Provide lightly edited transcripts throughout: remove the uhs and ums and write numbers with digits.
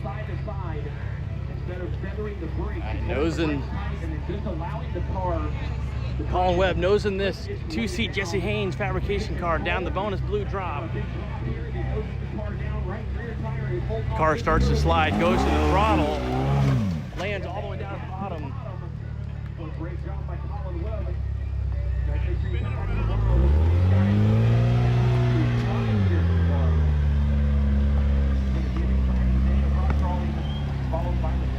side to side instead of feathering the brake. Nosing. And just allowing the car. Colin Webb nosing this two-seat Jesse Haynes fabrication car down the bonus blue drop. Car starts to slide, goes to the throttle, lands all the way down at the bottom. Great job by Colin Webb. Followed by the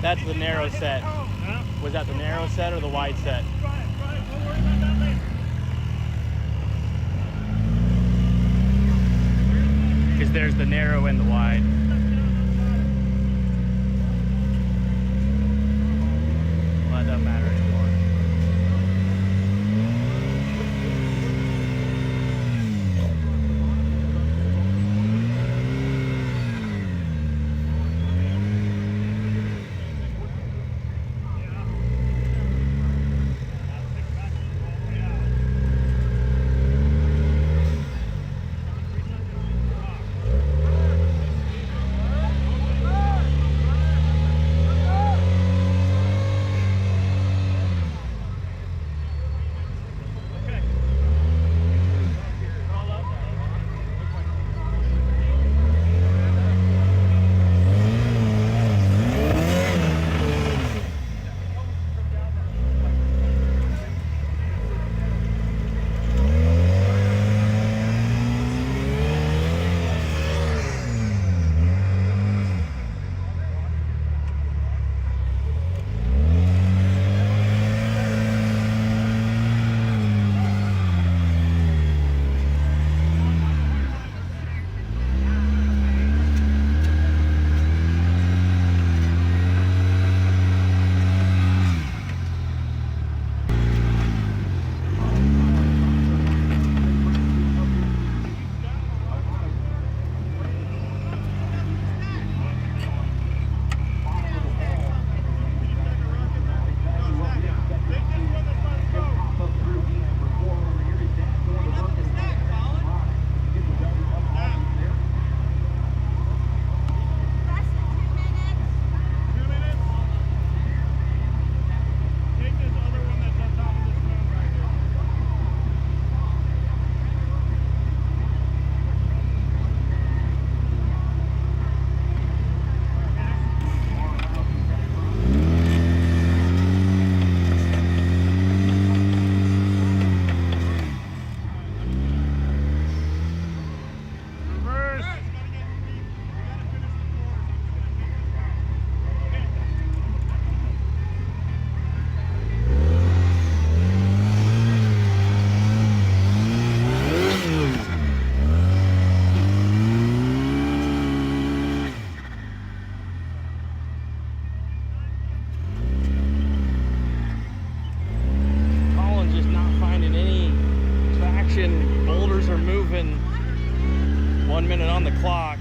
That's the narrow set. Was that the narrow set or the wide set? Because there's the narrow and the wide. Well, that doesn't matter anymore. Boulders are moving. 1 minute on the clock.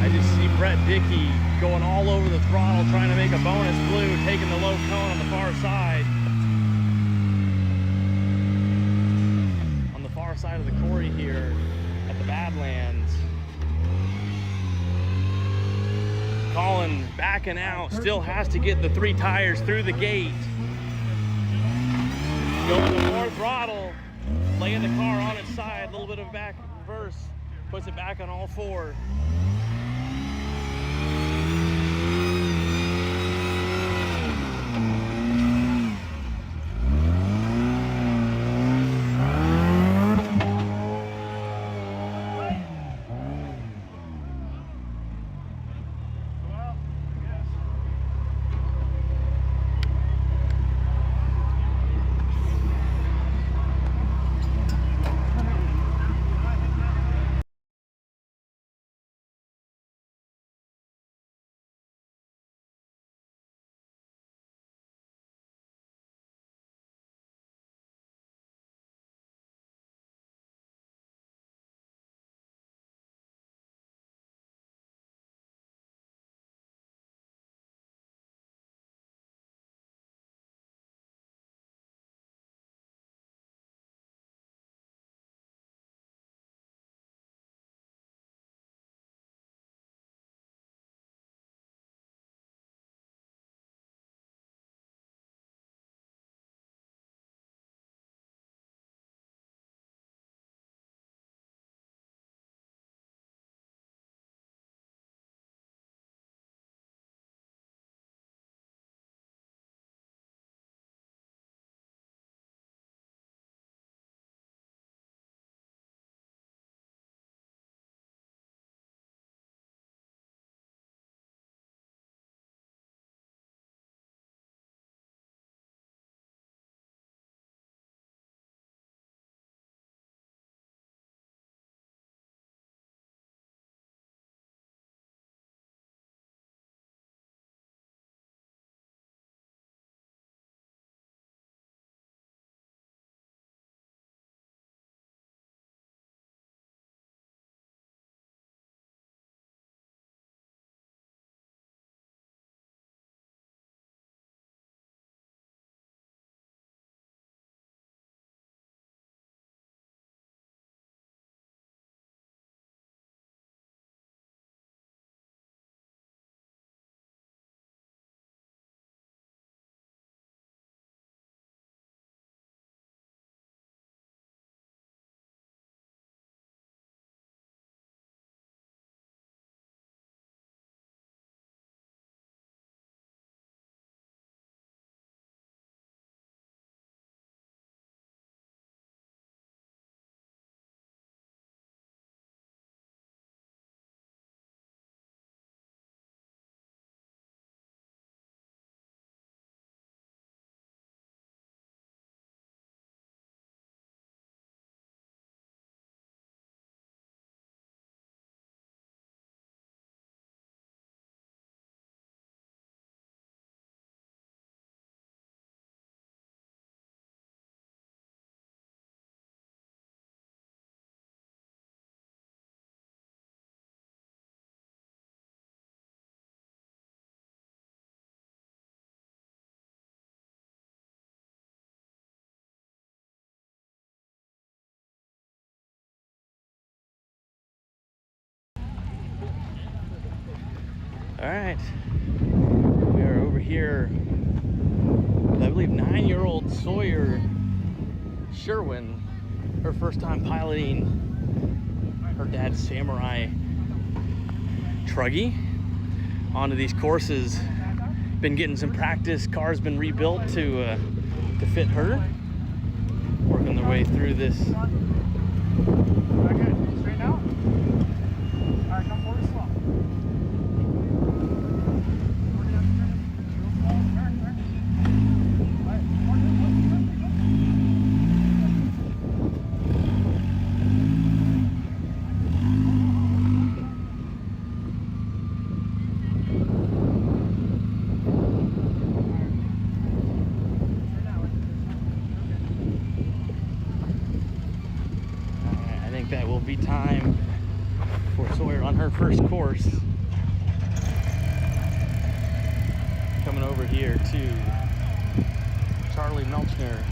I just see Brett Dickey going all over the throttle trying to make a bonus blue, taking the low cone on the far side. On the far side of the quarry here at the Badlands. Colin backing out, still has to get the 3 tires through the gate. Going to 4 throttle, laying the car on its side, a little bit of back reverse, puts it back on all 4. All right, we are over here with, I believe, 9-year-old Sawyer Sherwin, her first time piloting her dad's Samurai Truggy onto these courses. Been getting some practice. Car's been rebuilt to fit her. Working their way through this. Okay, straight out. All right, come forward slow. That will be time for Sawyer on her first course. Coming over here to Charlie Melchner.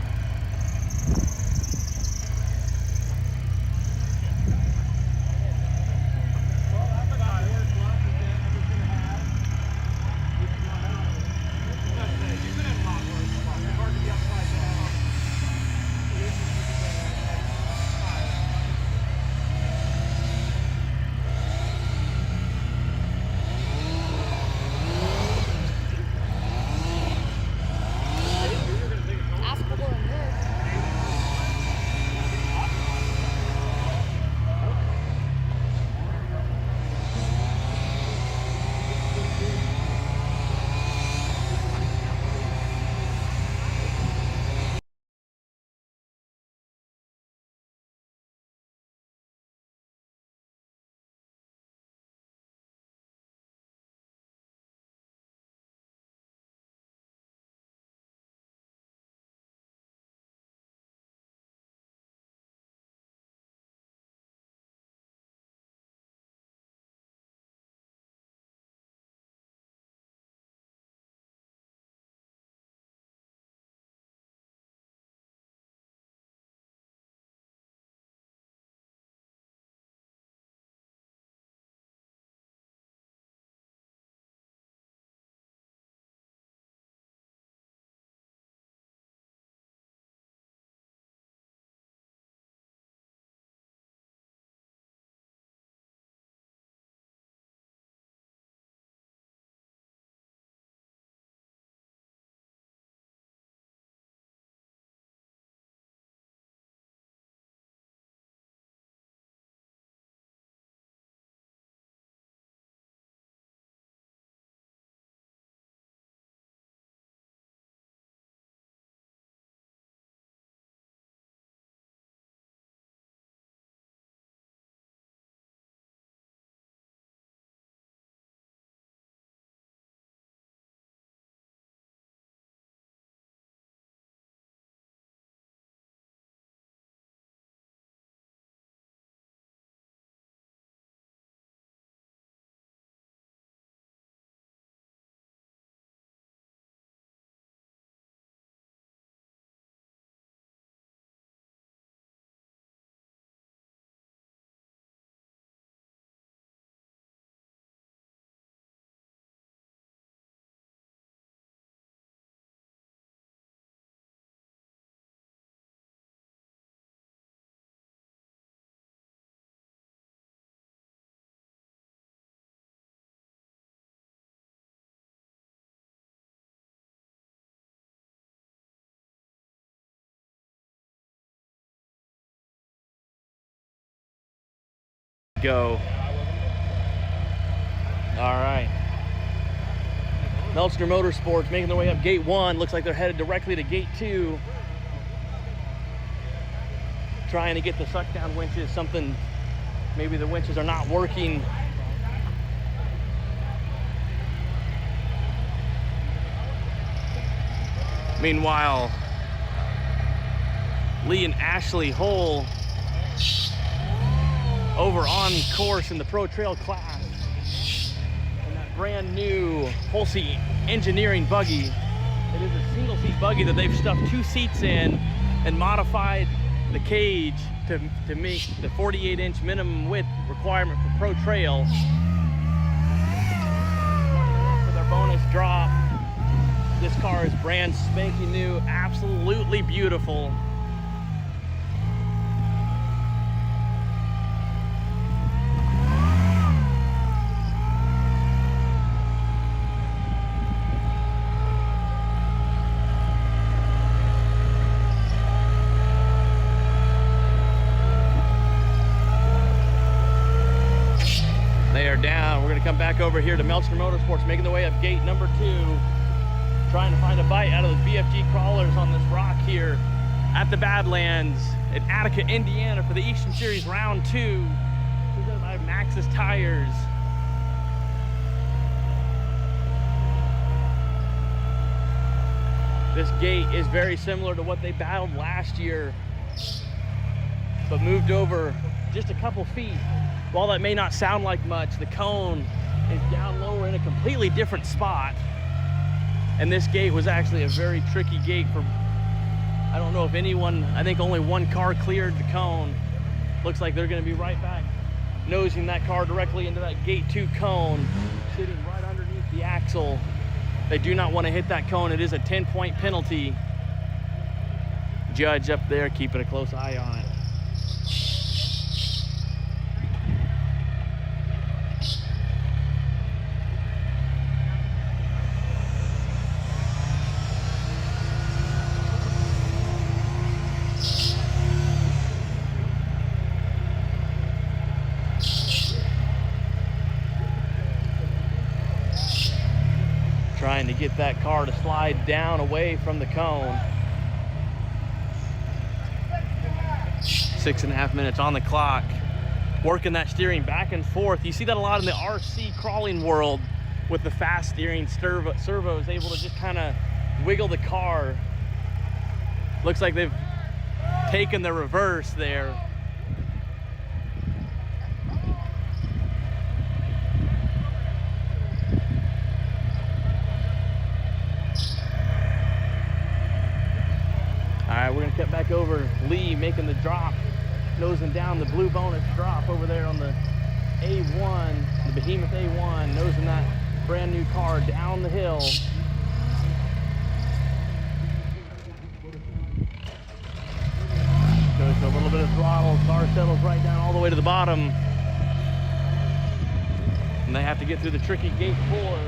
Go. All right. Melchner Motorsports making their way up gate 1. Looks like they're headed directly to gate 2. Trying to get the suck down winches. Something, maybe the winches are not working. Meanwhile, Lee and Ashley Hull over on course in the Pro Trail class. And that brand new Hulsey engineering buggy. It is a single seat buggy that they've stuffed 2 seats in and modified the cage to meet the 48-inch minimum width requirement for Pro Trail. For their bonus drop. This car is brand spanking new, absolutely beautiful. They are down. We're gonna come back over here to Melchner Motorsports, making the way up gate number 2. Trying to find a bite out of those BFG crawlers on this rock here at the Badlands in Attica, Indiana for the Eastern Series Round 2. Presented by Maxxis Tires. This gate is very similar to what they battled last year, but moved over just a couple feet. While that may not sound like much, the cone is down lower in a completely different spot. And this gate was actually a very tricky gate for, I don't know if anyone, I think only one car cleared the cone. Looks like they're gonna be right back nosing that car directly into that gate 2 cone, sitting right underneath the axle. They do not want to hit that cone. It is a 10-point penalty. Judge up there keeping a close eye on it. Trying to get that car to slide down away from the cone. 6.5 minutes on the clock. Working that steering back and forth. You see that a lot in the RC crawling world with the fast steering servos, able to just kind of wiggle the car. Looks like they've taken the reverse there. All right, we're gonna cut back over. Lee making the drop, nosing down the blue bonus drop over there on the A1, the Behemoth A1, nosing that brand new car down the hill. Goes to a little bit of throttle, car settles right down all the way to the bottom. And they have to get through the tricky gate 4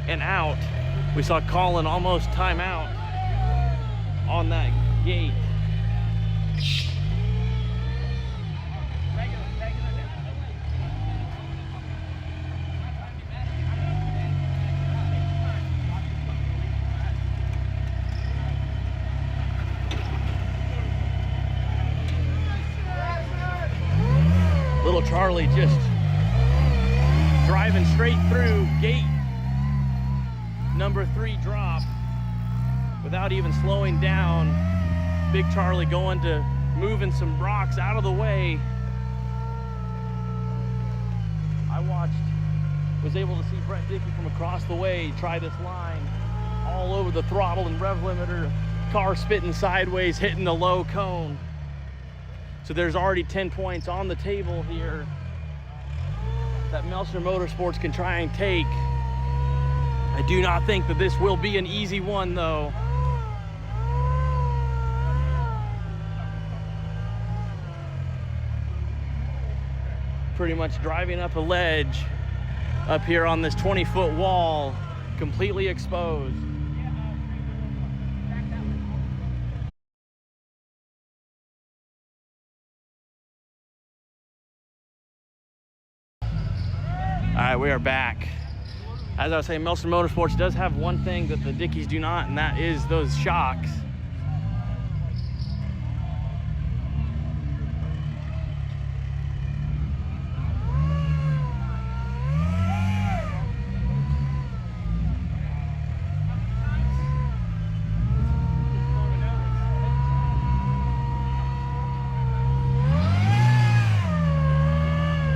and out. We saw Colin almost time out on that gate. Little Charlie just driving straight through gate number 3 drop without even slowing down. Big Charlie going to moving some rocks out of the way. I was able to see Brett Dickey from across the way try this line all over the throttle and rev limiter, car spitting sideways, hitting the low cone. So there's already 10 points on the table here that Melchner Motorsports can try and take. I do not think that this will be an easy one though. Pretty much driving up a ledge up here on this 20-foot wall, completely exposed. we are back. As I was saying, Melson Motorsports does have one thing that the Dickies do not, and that is those shocks.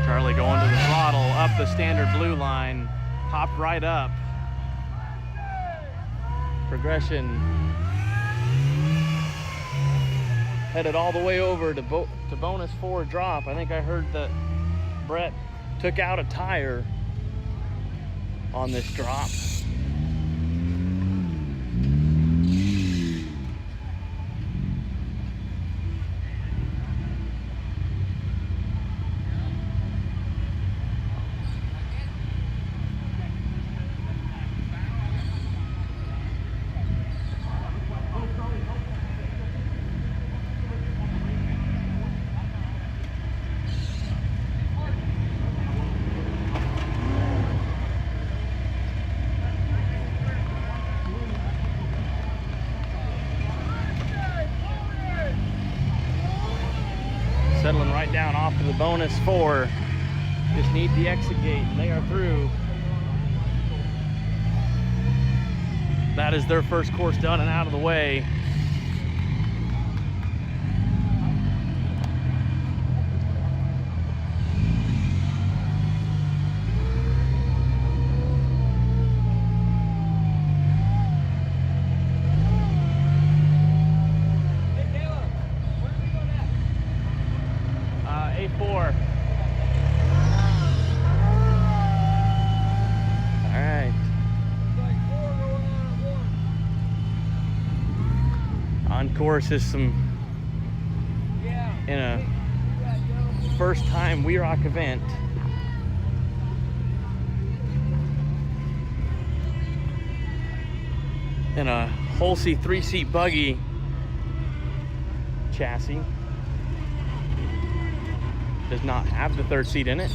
Charlie going to the throttle, up the standard blue line, popped right up. Progression headed all the way over to bonus 4 drop. I think I heard that Brett took out a tire on this drop. Settling right down off to the bonus 4. Just need the exit gate and they are through. That is their first course done and out of the way. A4. All right. On course is some in a first time WEROCK event. In a Holsey 3-seat buggy chassis. Does not have the 3rd seat in it.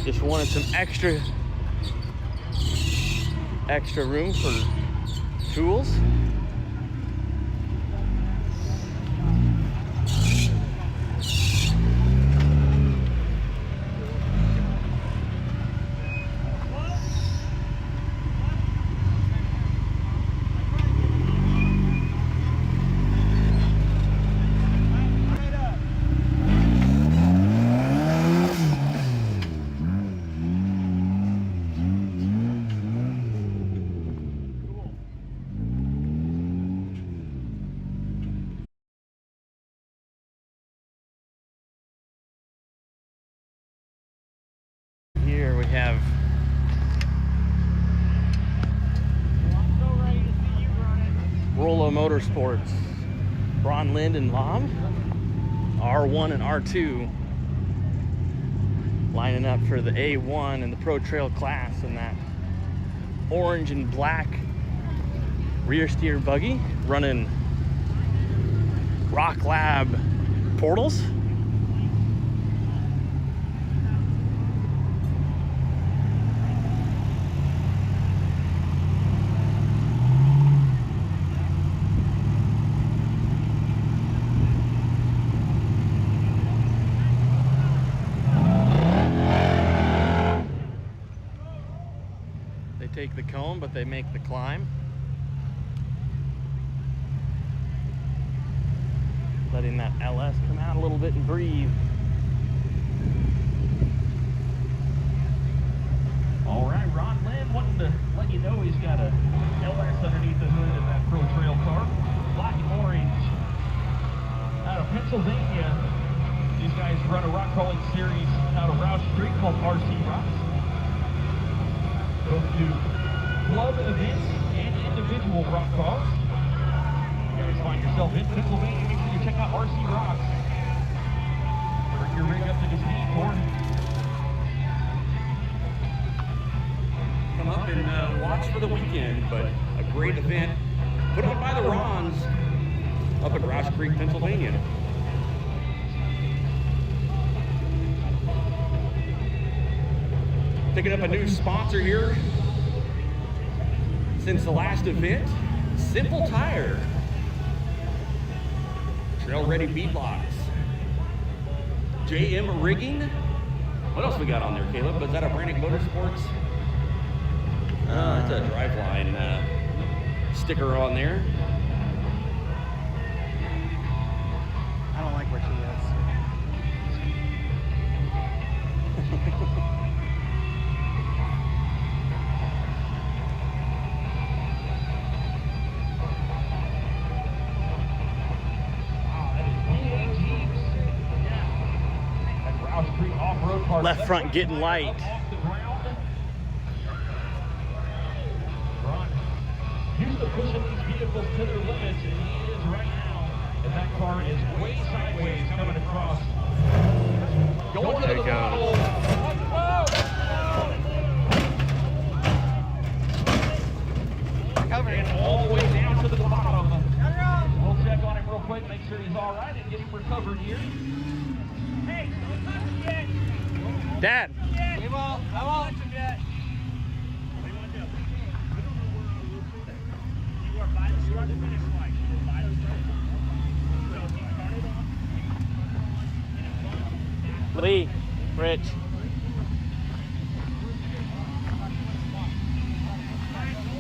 Just wanted some extra room for tools. Here we have Rollo Motorsports, Bron Lind and Lob, R1 and R2, lining up for the A1 and the Pro Trail class in that orange and black rear steer buggy, running Rock Lab portals. Take the cone, but they make the climb. Letting that LS come out a little bit and breathe. All right, Ron Lynn wanting to let you know he's got a LS underneath the hood of that Pro Trail car. Black and orange. Out of Pennsylvania. These guys run a rock crawling series out of Roush Street called RC Rocks. Both do club events and individual rock crawls. You guys find yourself in Pennsylvania, make sure you check out RC Rocks. Bring your rig up to the ski tour. Come up and watch for the weekend, but a great event put on by the Rons up at Roush Creek, Pennsylvania. Picking up a new sponsor here since the last event, Simple Tire. Trail Ready Beadlocks. JM Rigging. What else we got on there, Caleb? Is that a Brannick Motorsports? It's a Driveline sticker on there. I don't like where she is. Left front getting light. Used to pushing these vehicles to their limits, and he is right now. And that car is way sideways coming across. Going to the bottle. And all the way down to the bottom. We'll check on him real quick, make sure he's all right, and get him recovered here. Hey, don't touch him yet. Dad. We won't. I won't touch him yet. What do you want to do? You are by the start of the finish line. By the start. So he started on. Lee. Rich.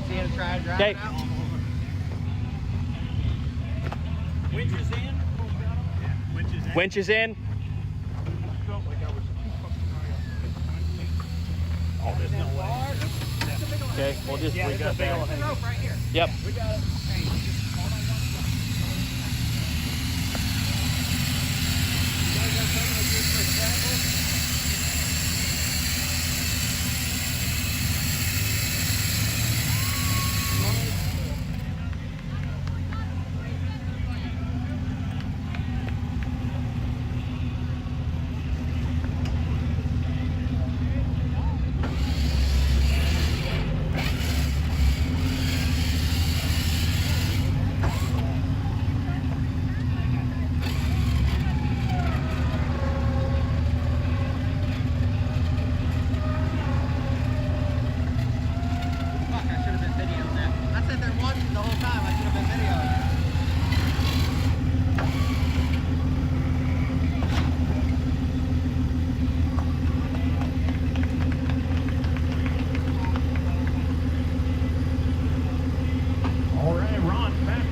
See him try to drive Okay. it out? Winch is in. Yeah, winch is in. Winch is in. Felt like I was oh, there's no way. Okay, we'll just we got that. There's a rope right here. Yep. We got it. Hey, just hold on one second. You guys have something like this for example? Fuck, I should have been videoing that. I sat there watching the whole time. I should have been videoing. All right, Ron back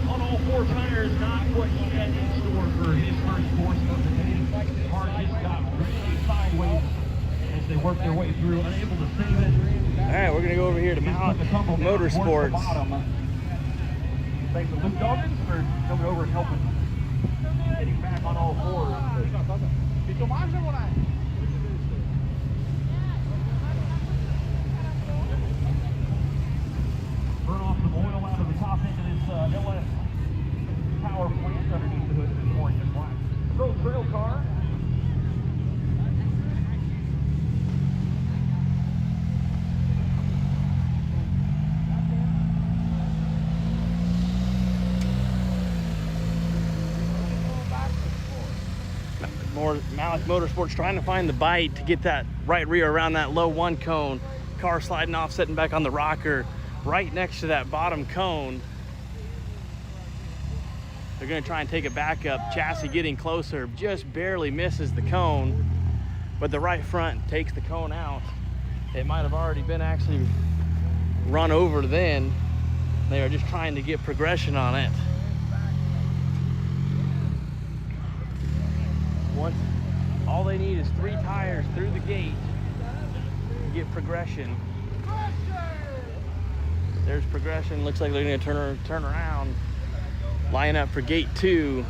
on all four tires, not what he had in store for his first portion of the day. Car just got really sideways as they worked their way through, unable to save it. All right, we're gonna go over here to Just Mount took a tumble down towards the Motorsports. bottom. Thanks to Luke Doggins for coming over and helping getting back on all fours. Burn off some oil out of the top end of this LS power plant underneath the hood this morning. Just black. Pro trail car. Malik Motorsports trying to find the bite to get that right rear around that low one cone. Car sliding off, sitting back on the rocker right next to that bottom cone. They're gonna try and take it back up. Chassis getting closer, just barely misses the cone, but the right front takes the cone out. It might have already been actually run over then. They are just trying to get progression on it. Once, all they need is 3 tires through the gate to get progression. There's progression. Looks like they're going to turn around, line up for gate 2.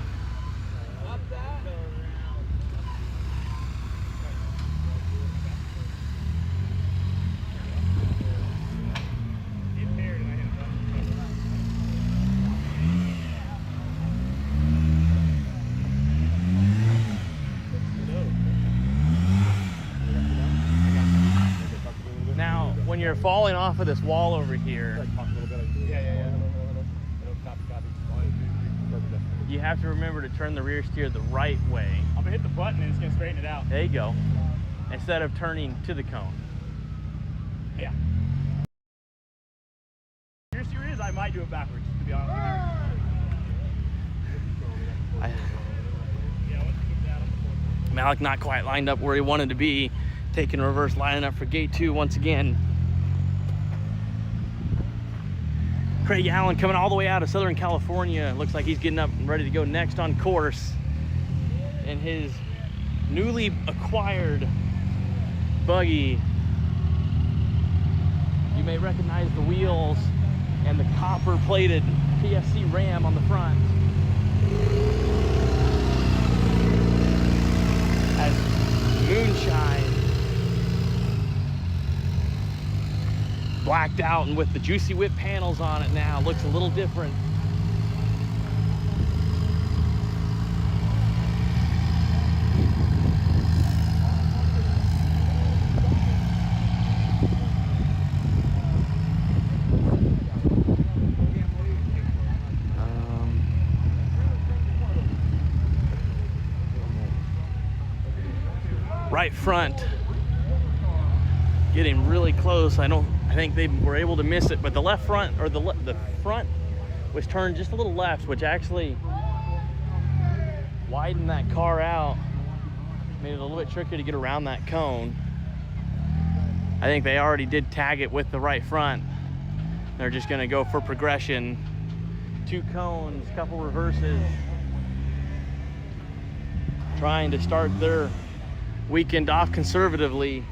Now, when you're falling off of this wall over here, you have to remember to turn the rear steer the right way. I'm gonna hit the button and it's gonna straighten it out. There you go. Instead of turning to the cone. Yeah. If you're serious, I might do it backwards, to be honest with you. Malik not quite lined up where he wanted to be. Taking reverse, lining up for gate 2 once again. Craig Allen coming all the way out of Southern California. Looks like he's getting up and ready to go next on course in his newly acquired buggy. You may recognize the wheels and the copper plated PSC ram on the front. As moonshine blacked out, and with the Juicy Whip panels on it now, looks a little different. Right front getting really close. I think they were able to miss it, but the left front, or the front was turned just a little left, which actually widened that car out, made it a little bit trickier to get around that cone. I think they already did tag it with the right front. They're just gonna go for progression. 2 cones, couple reverses, trying to start their weekend off conservatively.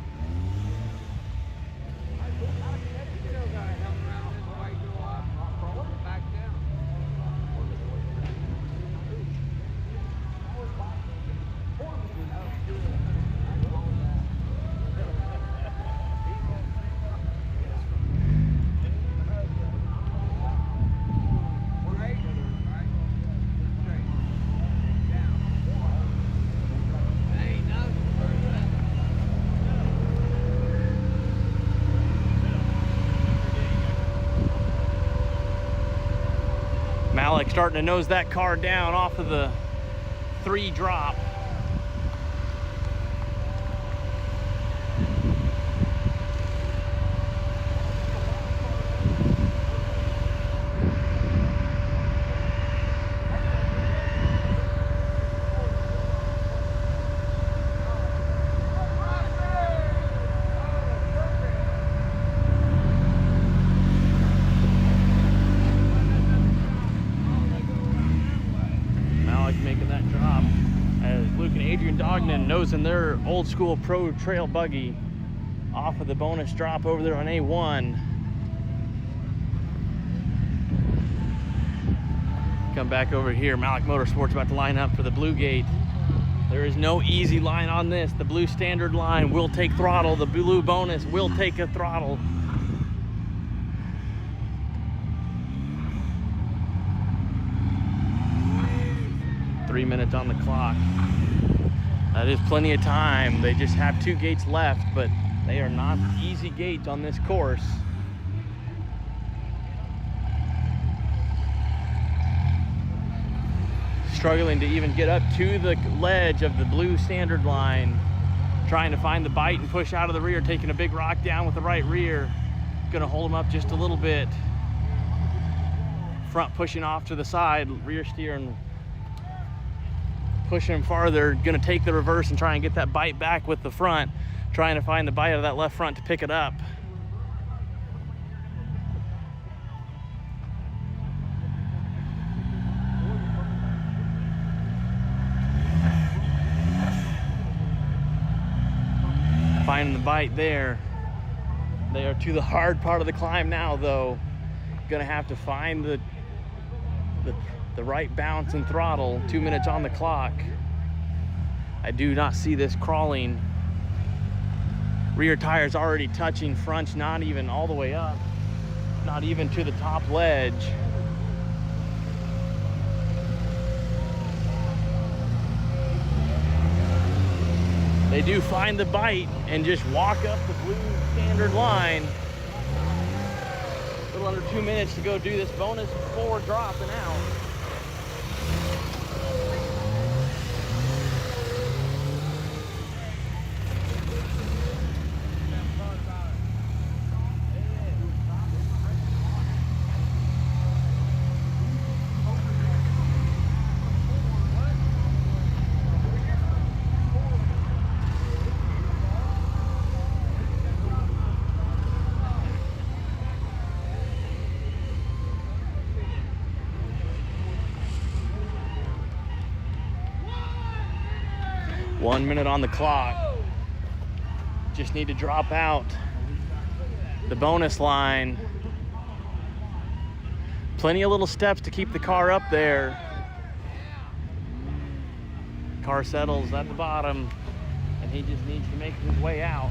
Malik starting to nose that car down off of the 3 drop. Making that drop as Luke and Adrian Dognan nosing their old school pro trail buggy off of the bonus drop over there on A1. Come back over here. Malik Motorsports about to line up for the blue gate. There is no easy line on this. The blue standard line will take throttle. The blue bonus will take a throttle. Three minutes on the clock. That is plenty of time. They just have 2 gates left, but they are not easy gates on this course. Struggling to even get up to the ledge of the blue standard line. Trying to find the bite and push out of the rear, taking a big rock down with the right rear. Gonna hold them up just a little bit. Front pushing off to the side, rear steering, pushing him farther. Gonna take the reverse and try and get that bite back with the front, trying to find the bite of that left front to pick it up. Finding the bite there. They are to the hard part of the climb now, though. Gonna have to find the right bounce and throttle. 2 minutes on the clock. I do not see this crawling. Rear tires already touching, fronts not even all the way up, not even to the top ledge. They do find the bite and just walk up the blue standard line. A little under 2 minutes to go do this bonus 4 drop and out. 1 minute on the clock. Just need to drop out the bonus line. Plenty of little steps to keep the car up there. Car settles at the bottom, and he just needs to make his way out.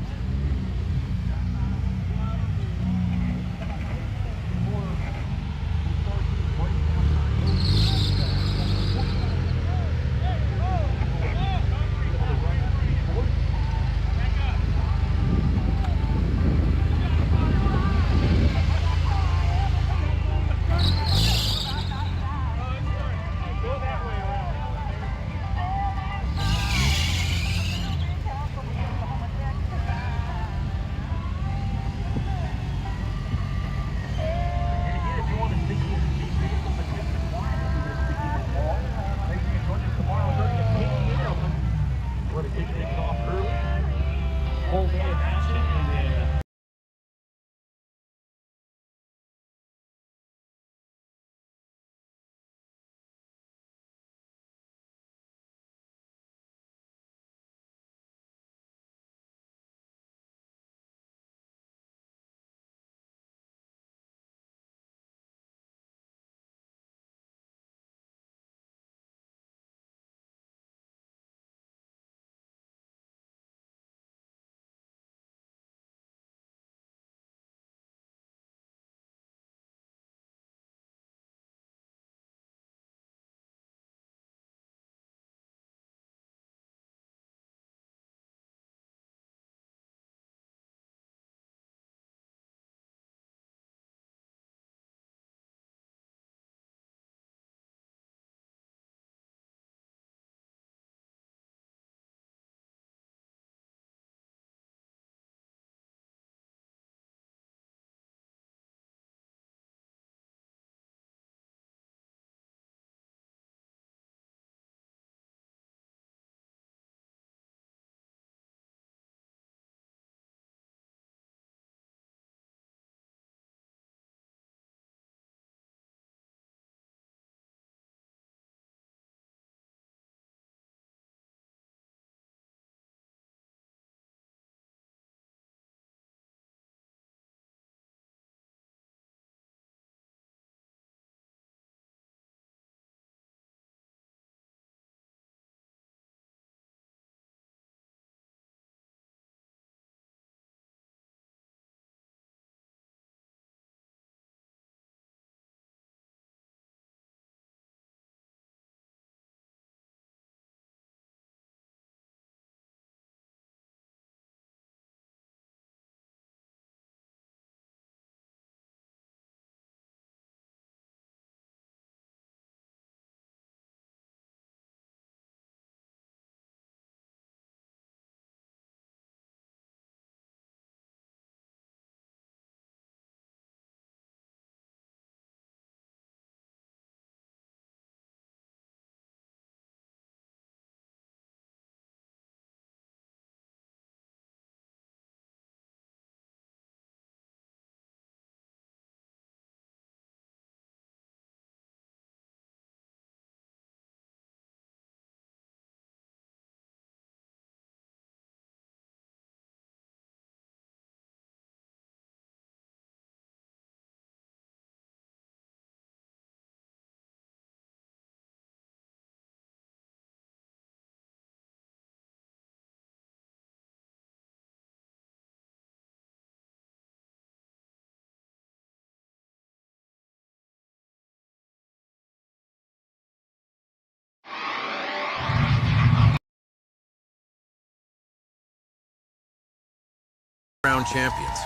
Round champions,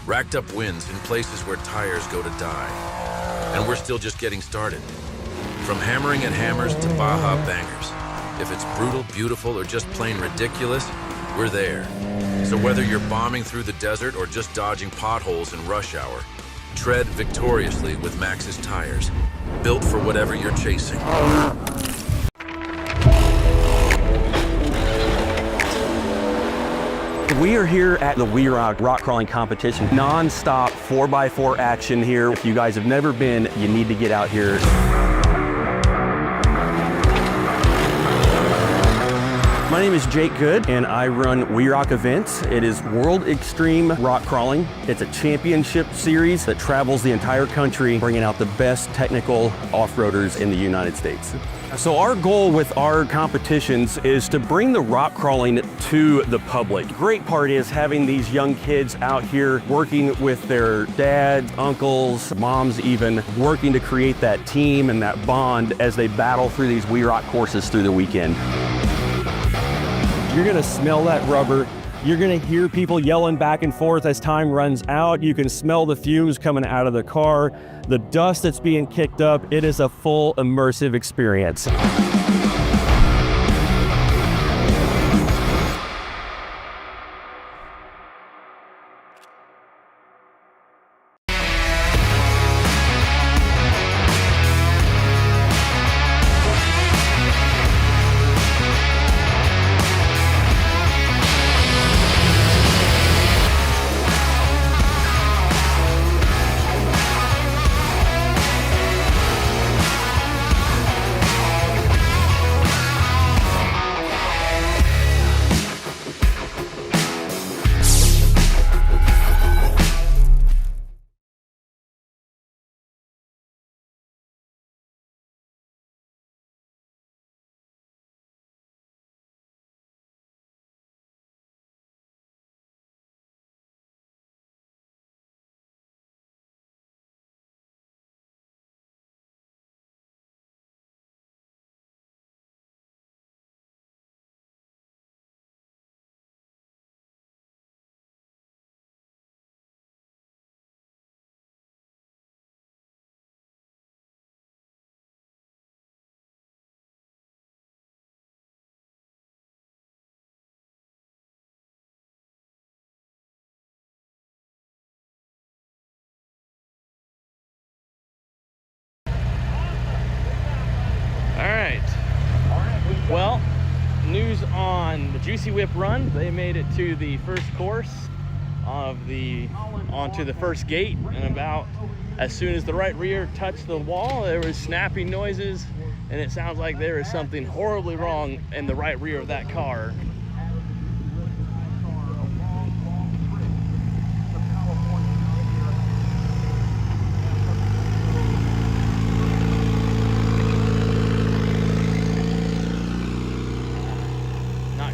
racked up wins in places where tires go to die. And we're still just getting started. From hammering at hammers to Baja bangers. If it's brutal, beautiful, or just plain ridiculous, we're there. So whether you're bombing through the desert or just dodging potholes in rush hour, tread victoriously with Maxxis tires, built for whatever you're chasing. We are here at the WEROCK rock crawling competition. Non-stop 4x4 action here. If you guys have never been, you need to get out here. My name is Jake Good, and I run WEROCK events. It is World Extreme Rock Crawling. It's a championship series that travels the entire country, bringing out the best technical off-roaders in the United States. So our goal with our competitions is to bring the rock crawling to the public. The great part is having these young kids out here working with their dads, uncles, moms even, working to create that team and that bond as they battle through these WEROCK courses through the weekend. You're gonna smell that rubber. You're gonna hear people yelling back and forth as time runs out. You can smell the fumes coming out of the car, the dust that's being kicked up. It is a full immersive experience. Well, news on the Juicy Whip run. They made it to the first course onto the first gate, and about as soon as the right rear touched the wall, there was snapping noises, and it sounds like there is something horribly wrong in the right rear of that car.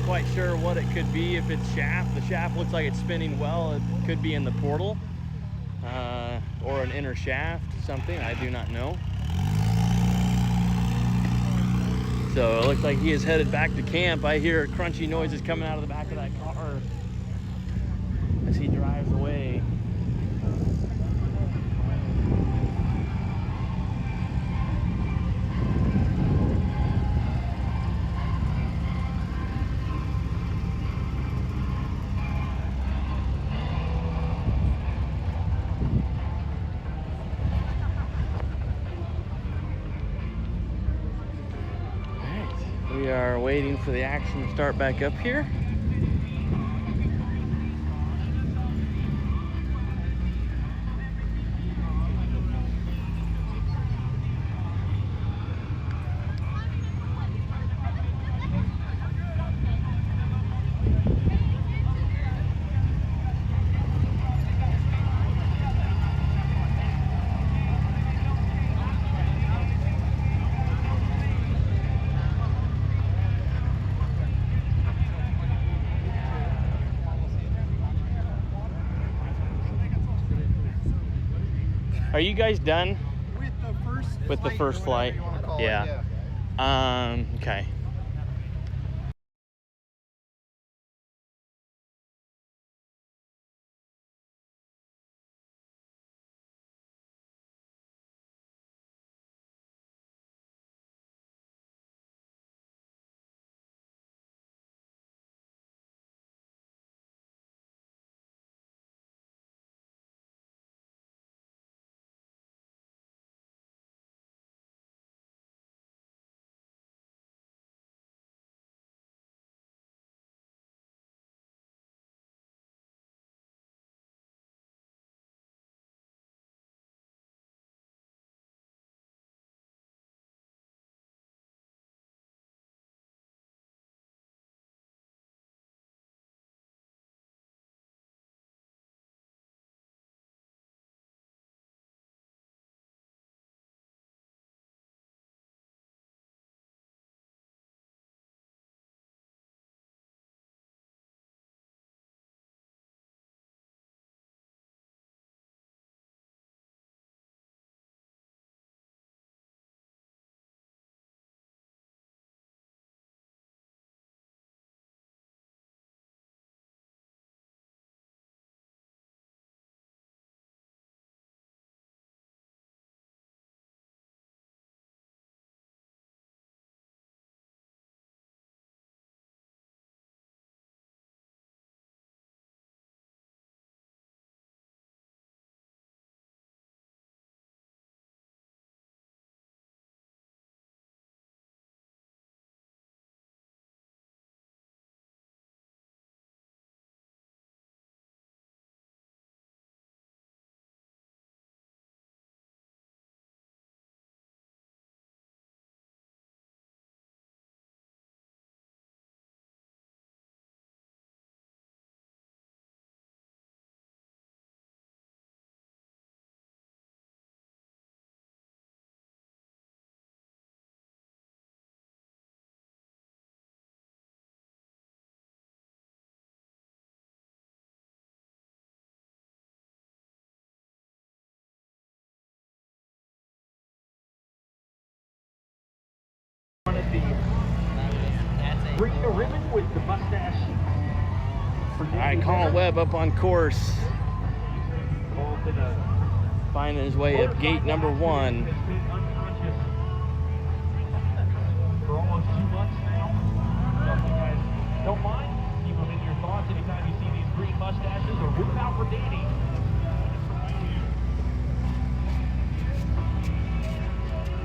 Quite sure what it could be. If it's shaft, the shaft looks like it's spinning well. It could be in the portal or an inner shaft, something, I do not know. So it looks like he is headed back to camp. I hear crunchy noises coming out of the back of that car as he drives away. We are waiting for the action to start back up here. Are you guys done with the first flight? Yeah. Okay. the bringing a ribbon with the mustache. All right, Colin Webb up on course, Involved in a finding his way up gate number 1. unconscious for almost 2 months now. So if you guys don't mind, keep them in your thoughts anytime you see these green mustaches, or whoop out for Danny.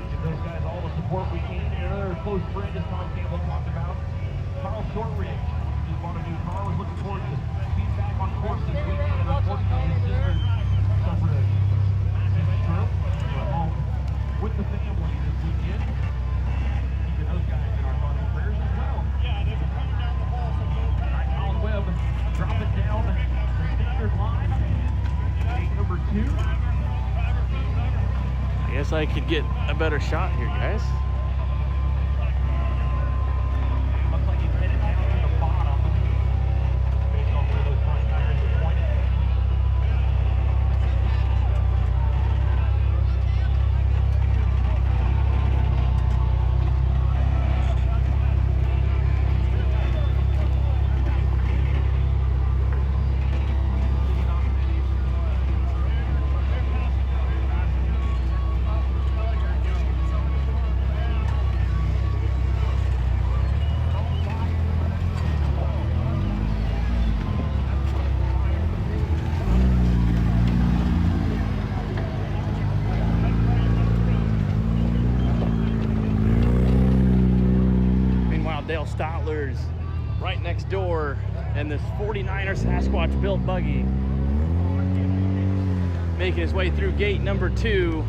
Give those guys all the support we can. And another close friend, as Tom Campbell talked about, Carl Shortridge. Just want to do. Carl was looking forward to feedback on course this weekend, and unfortunately his sister suffered a massive stroke. We're home with the family this weekend. Keeping those guys in our thoughts and prayers as well. All right, Colin Webb, drop it down the standard line. Gate number 2. I guess I could get a better shot here, guys. Looks like he's headed down to the bottom based on where those front tires are pointed. Dale Stotler's right next door, and this 49er Sasquatch built buggy making his way through gate number 2.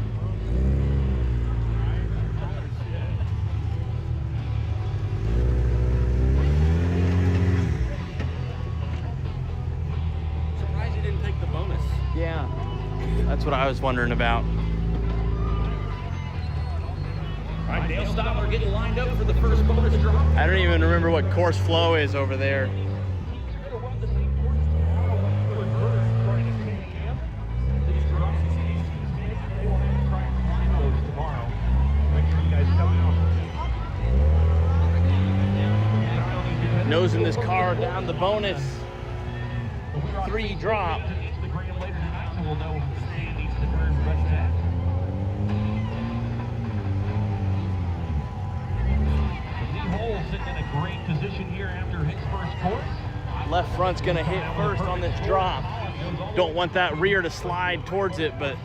Surprised you didn't take the bonus. Yeah, that's what I was wondering about. All right, Dale Stotler getting lined up for the first bonus drop. I don't even remember what course flow is over there. Nosing this car down the bonus 3 drop. Sitting in a great position here after his first course. Left front's gonna hit first on this drop. Don't want that rear to slide towards it, but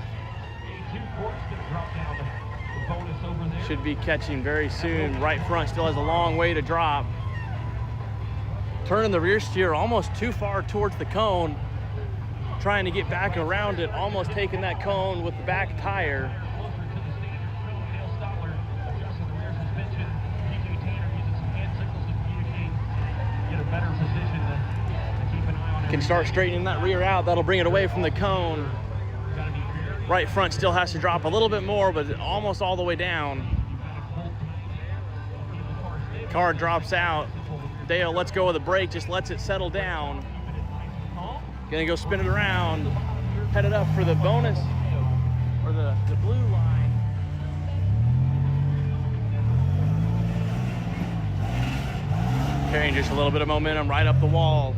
should be catching very soon. Right front still has a long way to drop. Turning the rear steer almost too far towards the cone. Trying to get back around it, almost taking that cone with the back tire. Can start straightening that rear out. That'll bring it away from the cone. Right front still has to drop a little bit more, but almost all the way down. Car drops out. Dale lets go of the brake, just lets it settle down. Gonna go spin it around, headed up for the bonus, or the blue line. Carrying just a little bit of momentum right up the wall.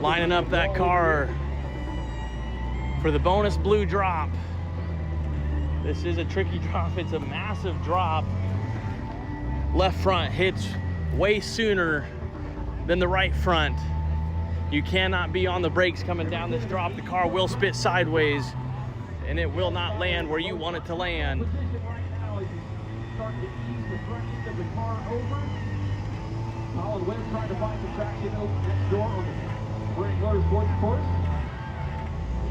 Lining up that car for the bonus blue drop. This is a tricky drop. It's a massive drop. Left front hits way sooner than the right front. You cannot be on the brakes coming down this drop. The car will spit sideways and it will not land where you want it to land. Colin Webb trying to find some traction next door on the Brent Motorsports course.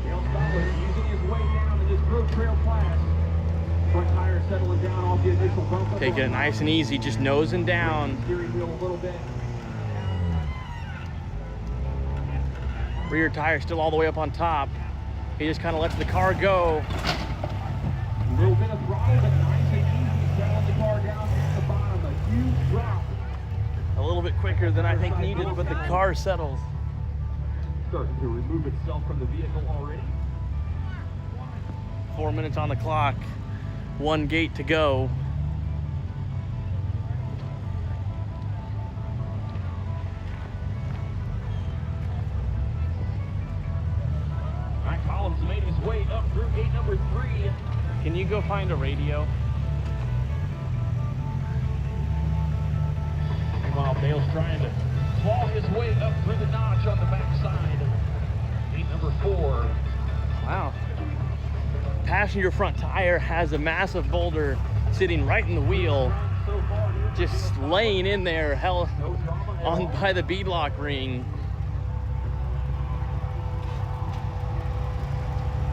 Dale Stotler using his way down in this road trail class. Front tires settling down off the initial bump. Taking it nice and easy, just nosing down. Steering wheel a little bit. Rear tire still all the way up on top. He just kind of lets the car go. A little bit of throttle, but nice and easy. Settling the car down at the bottom. A huge drop. A little bit quicker than I think needed, but the car settles. Starting to remove itself from the vehicle already. 4 minutes on the clock. 1 gate to go. Matt Collins made his way up through gate number 3. Can you go find a radio? Meanwhile, Dale's trying to claw his way up through the notch on the backside of gate number 4. Wow. Passenger front tire has a massive boulder sitting right in the wheel, just laying in there, held on by the beadlock ring.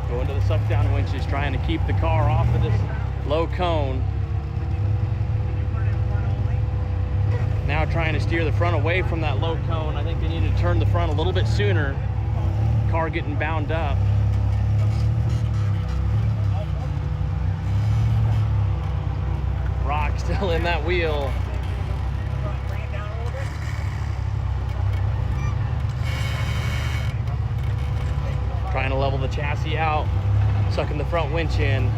Going to the suck down winches, trying to keep the car off of this low cone. Now trying to steer the front away from that low cone. I think they need to turn the front a little bit sooner. Car getting bound up. Rock still in that wheel. Trying to level the chassis out, sucking the front winch in.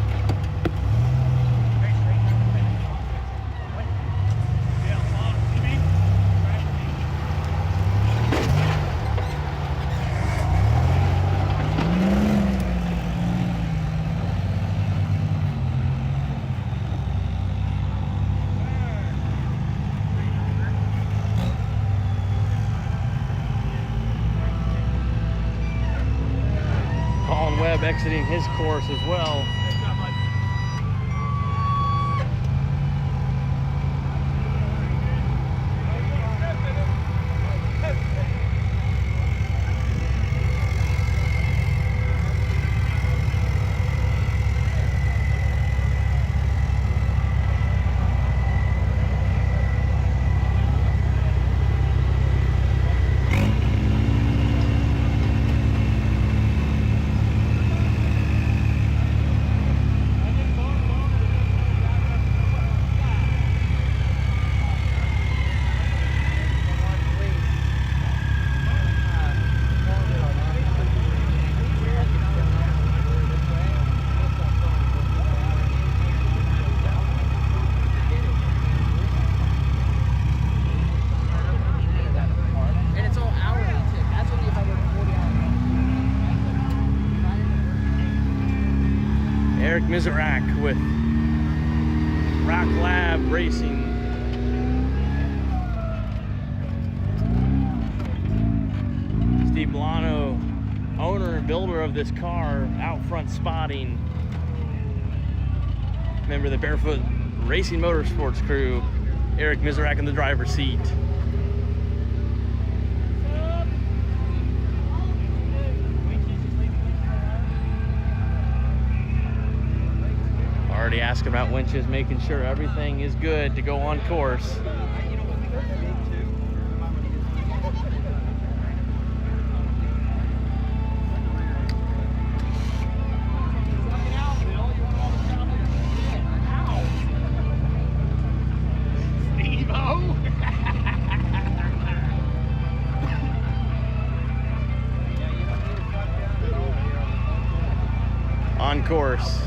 Exiting his course as well. WEROCK with Rock Lab Racing. Steve Milano, owner and builder of this car, out front spotting. Member of the Barefoot Racing Motorsports crew, Eric Miserak in the driver's seat. Already asking about winches, making sure everything is good to go on course. On course.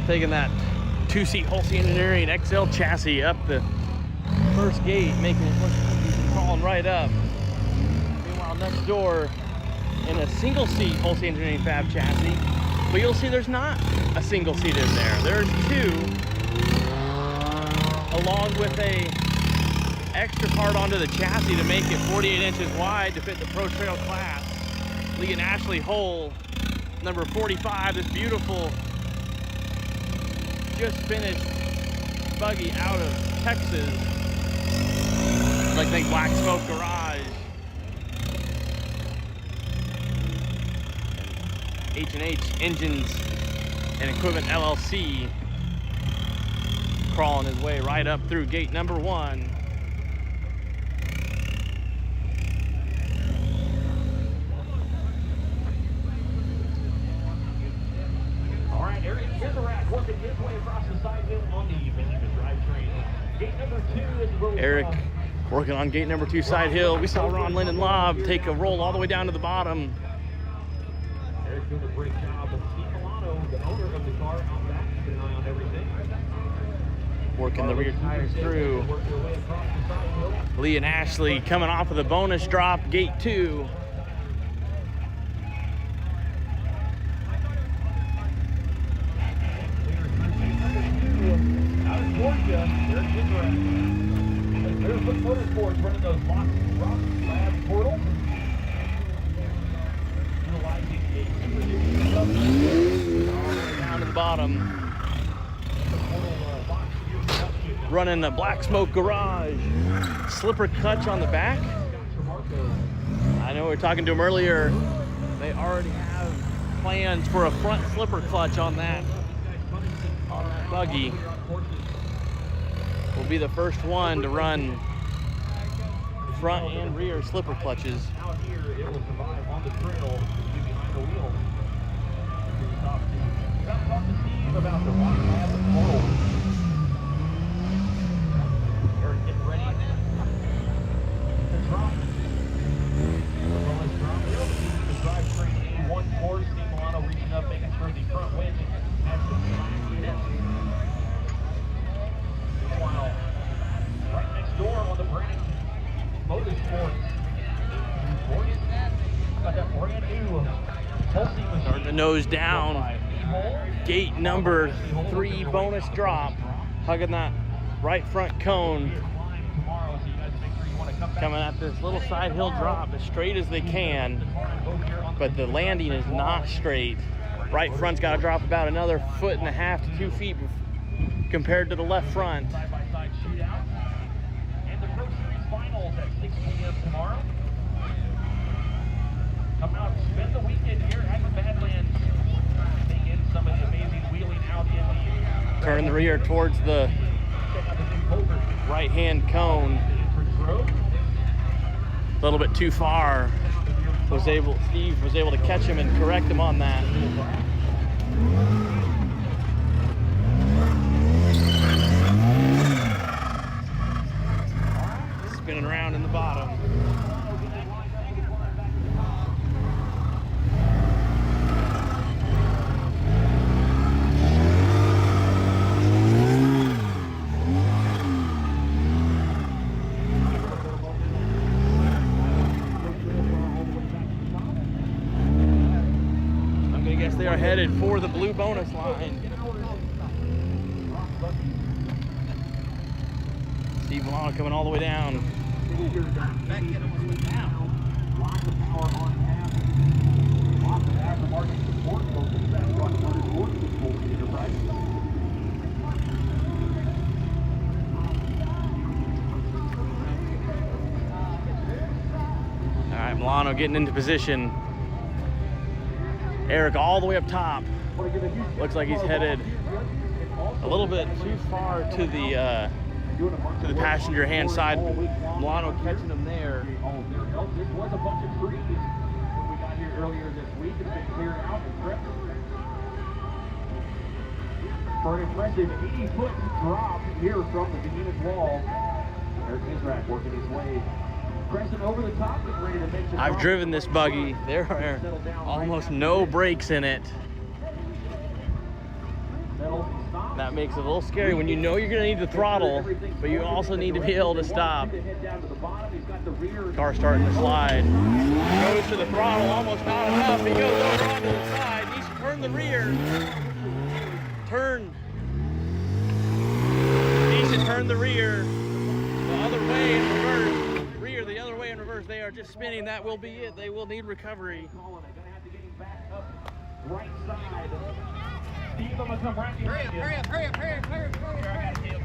taking that 2-seat Holstein Engineering XL chassis up the first gate, making it look like he's crawling right up. Meanwhile, next door in a single seat Holstein Engineering Fab chassis, but you'll see there's not a single seat in there. There's two, along with a extra part onto the chassis to make it 48 inches wide to fit the Pro Trail class. Lee and Ashley Hull, number 45, this beautiful, just finished buggy out of Texas. Like think Black Smoke Garage. H&H Engines and Equipment LLC, crawling his way right up through gate number 1. All right, here's the rack working his way across the side hill on the Michigan drivetrain. Gate number 2 is where we Eric working on gate number 2 side hill. We saw Ron Linden Lob take a roll all the way down to the bottom. Eric's doing a great job. Steve Milano, the owner of the car, out back, keeping an eye on everything. Working the rear tires through. Lee and Ashley coming off of the bonus drop, gate 2. Out of Georgia, Eric Israel. Barefoot Motorsports running those Rock Lab portals. Utilizing Down to the bottom. Running the Black Smoke Garage. Slipper clutch on the back. I know we were talking to them earlier. They already have plans for a front slipper clutch on that buggy. Will be the first one to run front and rear slipper clutches. Out here, it will survive on the trail, be behind the wheel. Talk to Steve about the Rock Lab portal. Eric getting ready to drop. Let's drop it. The drivetrain A1 course. Steve Milano reaching up, making sure the front winch has the slack in it. Meanwhile, right next door on the brand Motorsports. Got that brand new Holstein machine. Starting to nose down. Gate number 3 bonus drop. Hugging that right front cone. Coming at this little side hill drop as straight as they can. But the landing is not straight. Right front's got to drop about another 1.5 to 2 feet compared to the left front. Side-by-side shootout. And the Pro Series Finals at 6 p.m. tomorrow. Come out and spend the weekend here at the Badlands. Take in some of the amazing wheeling out in the... Turn the rear towards the right-hand cone. A little bit too far. Steve was able to catch him and correct him on that. Spinning around in the bottom. I'm gonna guess they are headed for the blue bonus line. Steve Milano coming all the way down. Lots of power on tap. Lots of aftermarket support. Local best rock motorsports with full enterprise. All right, Milano getting into position. Eric all the way up top. Looks like he's headed a little bit too far to the passenger hand side. Milano catching him there. This was a bunch of trees when we got here earlier this week. It's been cleared out and prepped for an impressive 80-foot drop here from the behemoth wall. Eric Israel working his way. Crescent over the top, getting ready to make the I've drop. driven this buggy. There are almost no brakes in it. That makes it a little scary when you know you're gonna need the throttle, but you also need to be able to stop. Car starting to slide. Goes to the throttle, almost not enough. He goes over onto the side. He should turn the rear. Turn. He should turn the rear the other way in reverse. Rear the other way in reverse. They are just spinning. That will be it. They will need recovery. Right side. Steve, I'm gonna come right behind you. Hurry up.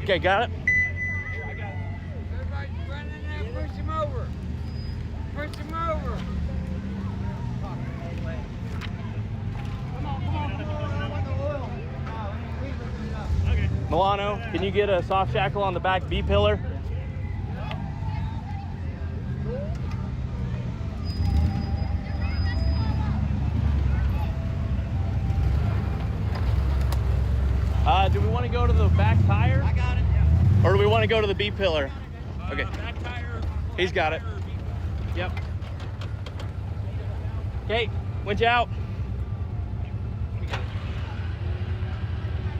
Okay, got it? Everybody run in there, push him over. Push him over. Come on. I want the oil. Milano, can you get a soft shackle on the back B pillar? Do we want to go to the back tire? I got it. Or do we want to go to the B pillar? Okay. Back tire. He's got it. Yep. Okay, winch out.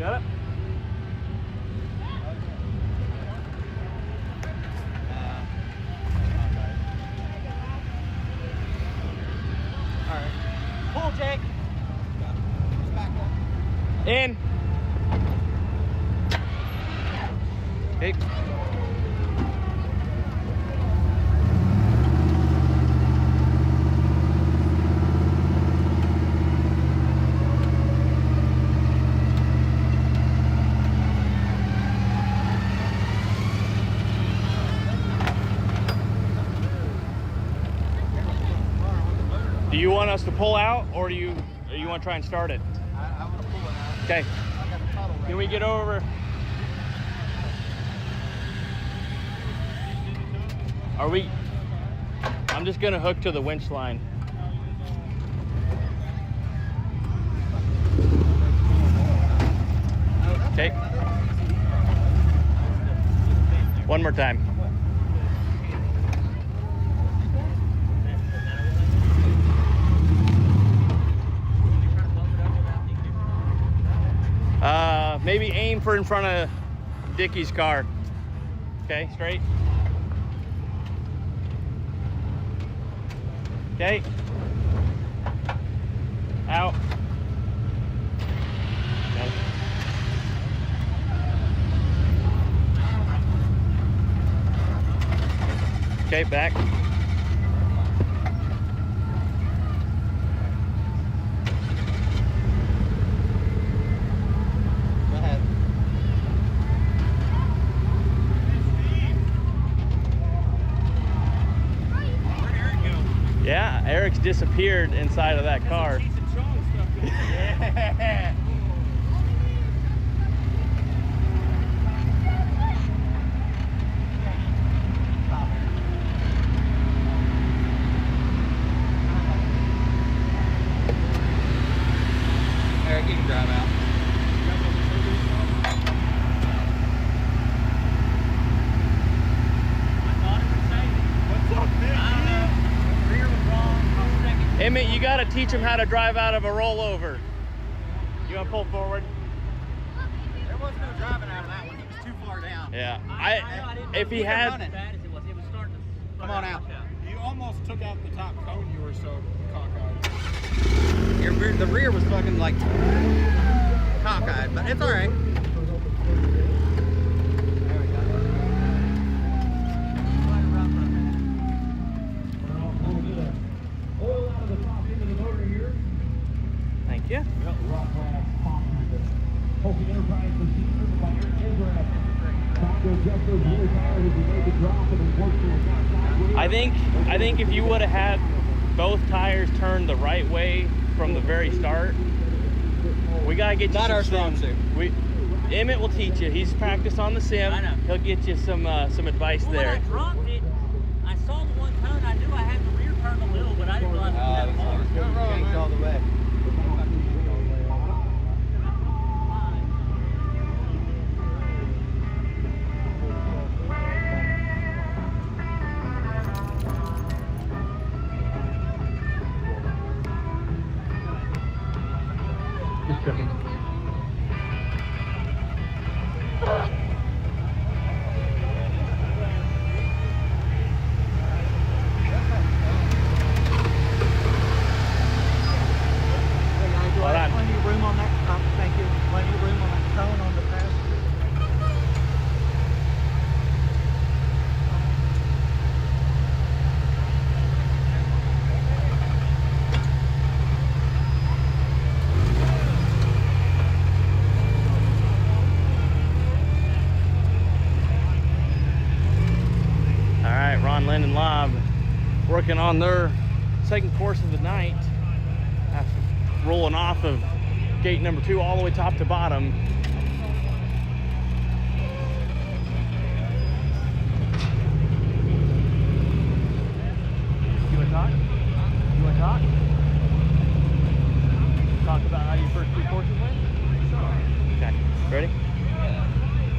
Got it? All right. Pull, Jake. Just back up. In. Okay. Do you want us to pull out, or do you want to try and start it? I want to pull it out. Okay. I got the tunnel Can we get over? Are we? I'm just gonna hook to the winch line. Okay. One more time. Maybe aim for in front of Dickie's car. Okay, straight. Okay. Out. Okay, back. Go ahead. Where'd Eric go? Yeah, Eric's disappeared inside of that car. Cheech and Chong stuff going on. Yeah. Eric, you can drive out. Emmett, you got to teach him how to drive out of a rollover. You want to pull forward? There was no driving out of that one. He was too far down. Yeah. If he had, Come on out. You almost took out the top cone. You were so cockeyed. The rear was fucking like cockeyed, but it's all right. There we go. Oil out of the top end of the motor here. thank you. Hoping Enterprise proceeds driven by Eric Israel. Taco Jeffers really tired as he made the drop and unfortunately got sideways. I think if you would have had both tires turned the right way from the very start, we gotta get you Not some our strong sim. suit. Emmett will teach you. He's practiced on the sim. I know. He'll get you some advice Well, there. when I dropped it, I saw the one cone. I knew I had the rear turned a little, but I didn't realize it was that far. Changed all the way. working on their second course of the night. After rolling off of gate number 2 all the way top to bottom. You want to talk? You want to talk? Talk about how your first 2 courses went? Sure. Okay, ready?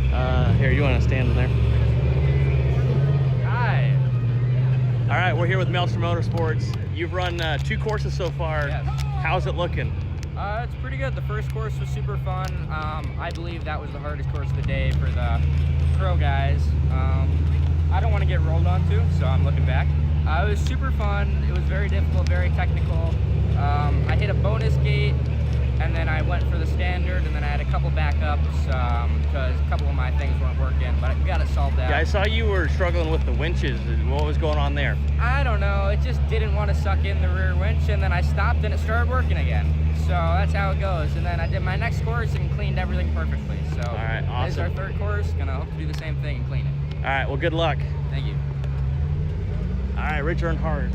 Yeah. Here, you want to stand in there? Hi. All right, we're here with Meltzer Motorsports. You've run 2 courses so far. Yes. How's it looking? It's pretty good. The first course was super fun. I believe that was the hardest course of the day for the pro guys. I don't want to get rolled onto, so I'm looking back. It was super fun. It was very difficult, very technical. I hit a bonus gate, and then I went for the standard, and then I had a couple backups because a couple of my things weren't working, but we got it solved out. Yeah, I saw you were struggling with the winches. What was going on there? I don't know. It just didn't want to suck in the rear winch, and then I stopped, and it started working again. So that's how it goes. And then I did my next course and cleaned everything perfectly. So all right, awesome. This is our 3rd course. Gonna hope to do the same thing and clean it. All right, well, good luck. Thank you. All right, Rich Earnhardt,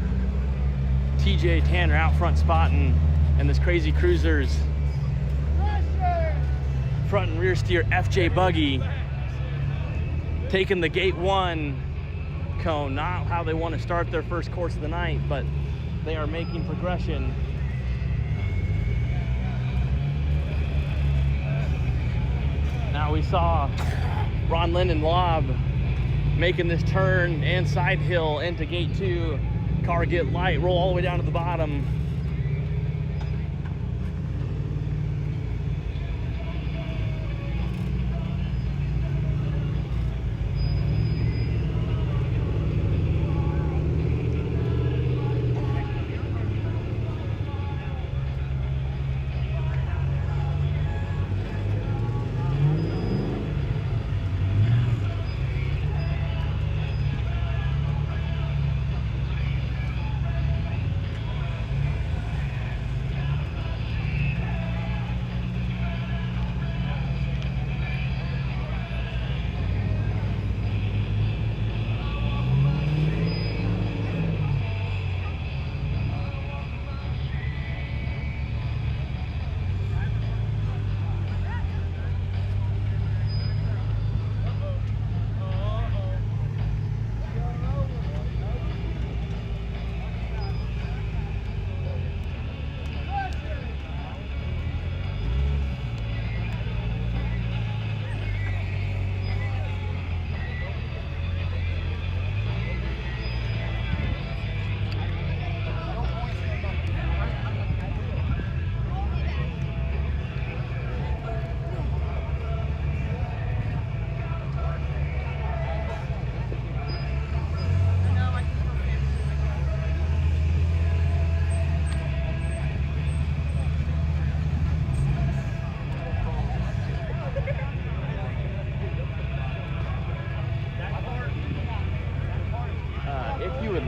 TJ Tanner out front spotting, and this crazy cruiser's front and rear steer FJ buggy taking the gate 1 cone. Not how they want to start their first course of the night, but they are making progression. Now we saw Ron Linden Lob making this turn and side hill into gate 2. Car get light, roll all the way down to the bottom.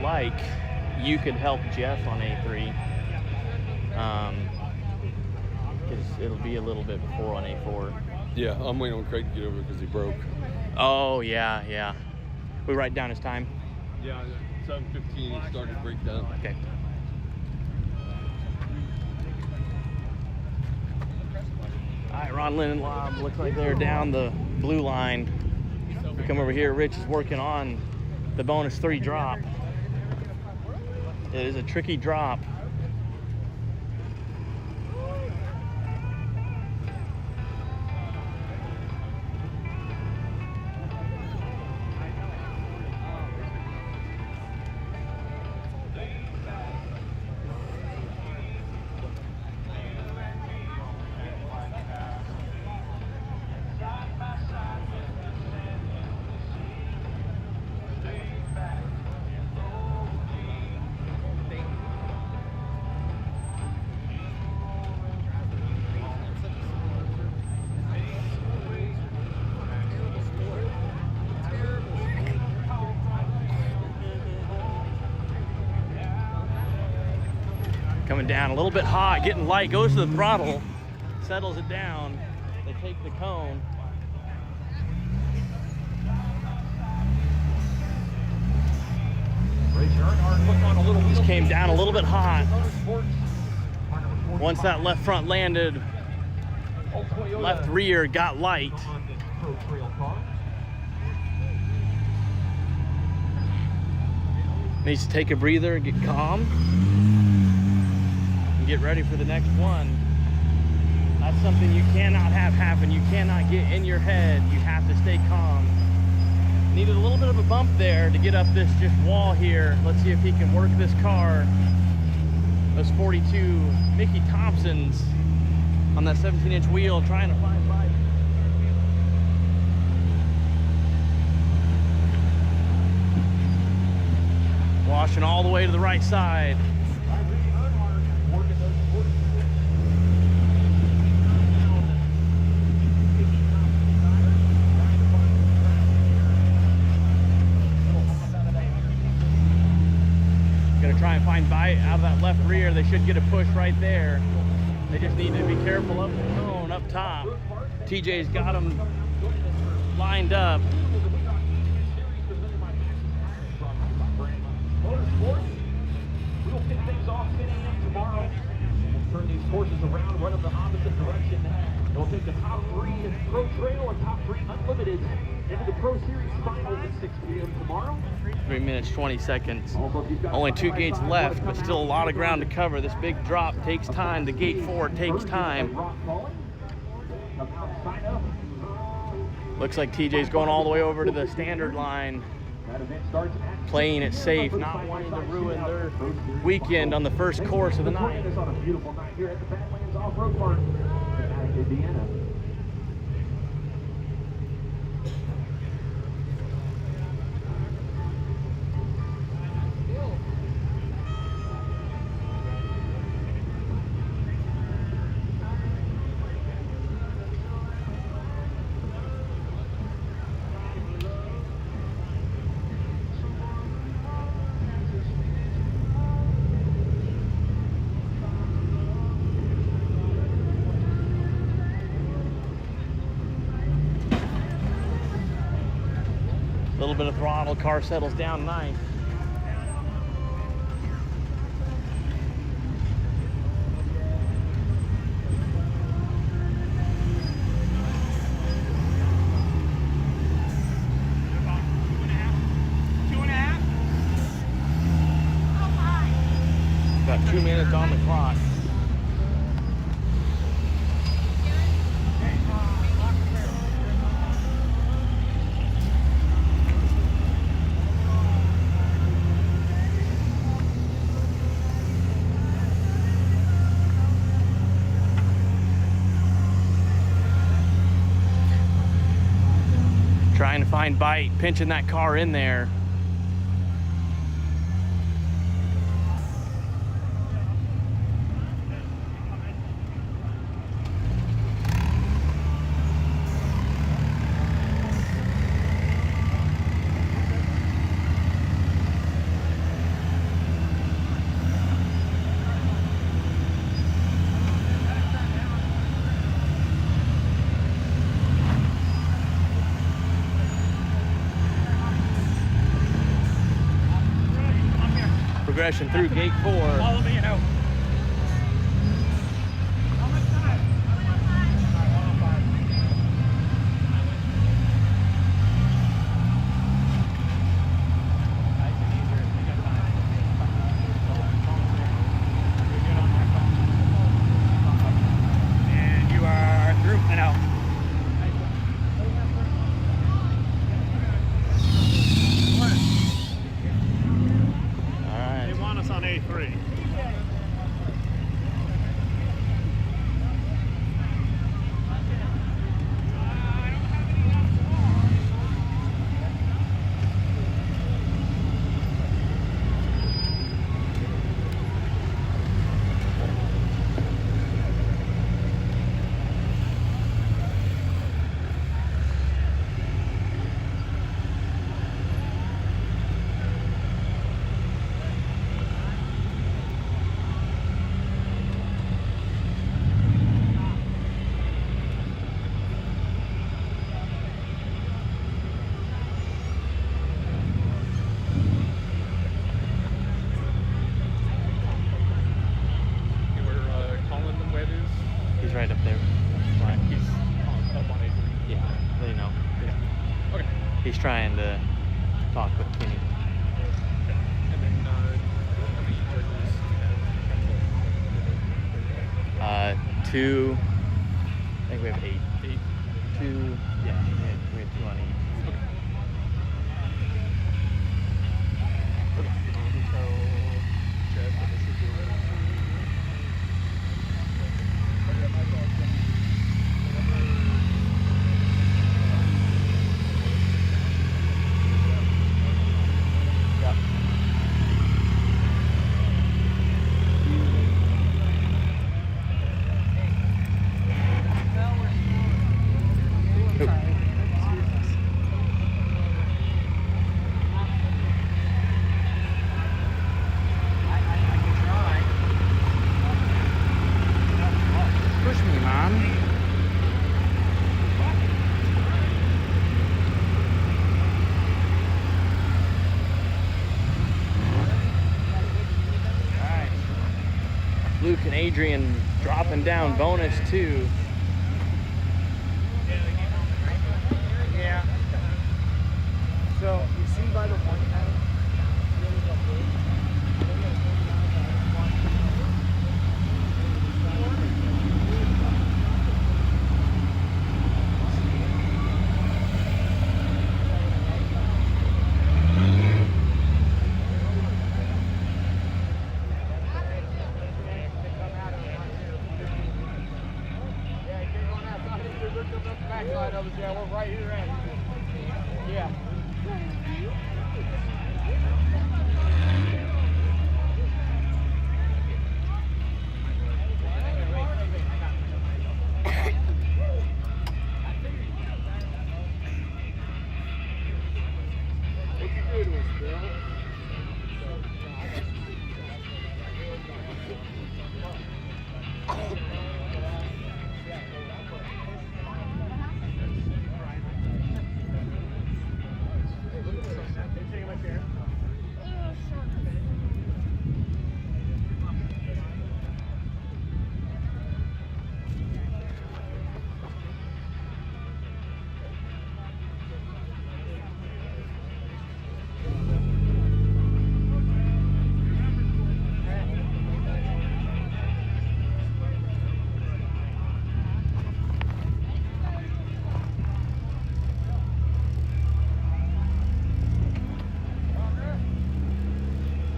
Like, you could help Jeff on A3, because it'll be a little bit before on A4. Yeah, I'm waiting on Craig to get over because he broke. Oh, yeah. We write down his time? Yeah, 7:15 he started breakdown. Okay. All right, Ron Linden Lob, looks like they're down the blue line. We come over here, Rich is working on the bonus 3 drop. It is a tricky drop. Coming down a little bit hot, getting light, goes to the throttle, settles it down. They take the cone. Just came down a little bit hot. Once that left front landed, left rear got light. Needs to take a breather, get calm, and get ready for the next one. That's something you cannot have happen. You cannot get in your head. You have to stay calm. Needed a little bit of a bump there to get up this just wall here. Let's see if he can work this car. Those 42 Mickey Thompsons on that 17-inch wheel trying to find bite. Washing all the way to the right side. Gonna try and find bite out of that left rear. They should get a push right there. They just need to be careful up the cone up top. TJ's got them lined up. We'll kick things off 10 a.m. tomorrow. We'll turn these courses around, run them the opposite direction. We'll take the top 3 in Pro Trail and top 3 Unlimited into the Pro Series finals at 6 p.m. tomorrow. 3 minutes, 20 seconds. Only 2 gates left, but still a lot of ground to cover. This big drop takes time. The gate 4 takes time. Looks like TJ's going all the way over to the standard line. Playing it safe, not wanting to ruin their weekend on the first course of the night. On a beautiful night here at the Badlands Off-Road Park in Indiana. A little bit of throttle, car settles down nice. Got 2 minutes on the clock. Trying to find bite, pinching that car in there. Progression through gate 4. Follow me and out. And you are through and out. All right. They want us on A3. He's trying to talk with Kenny. And then, how many turkeys? 2. I think we have 8. 2. Yeah, we had 2 on each. Push me, Mom. Alright. Luke and Adrian dropping down bonus 2. Yeah. So, you see by the one time, yeah, we're right here at it. Yeah. What'd you do to us, Bill?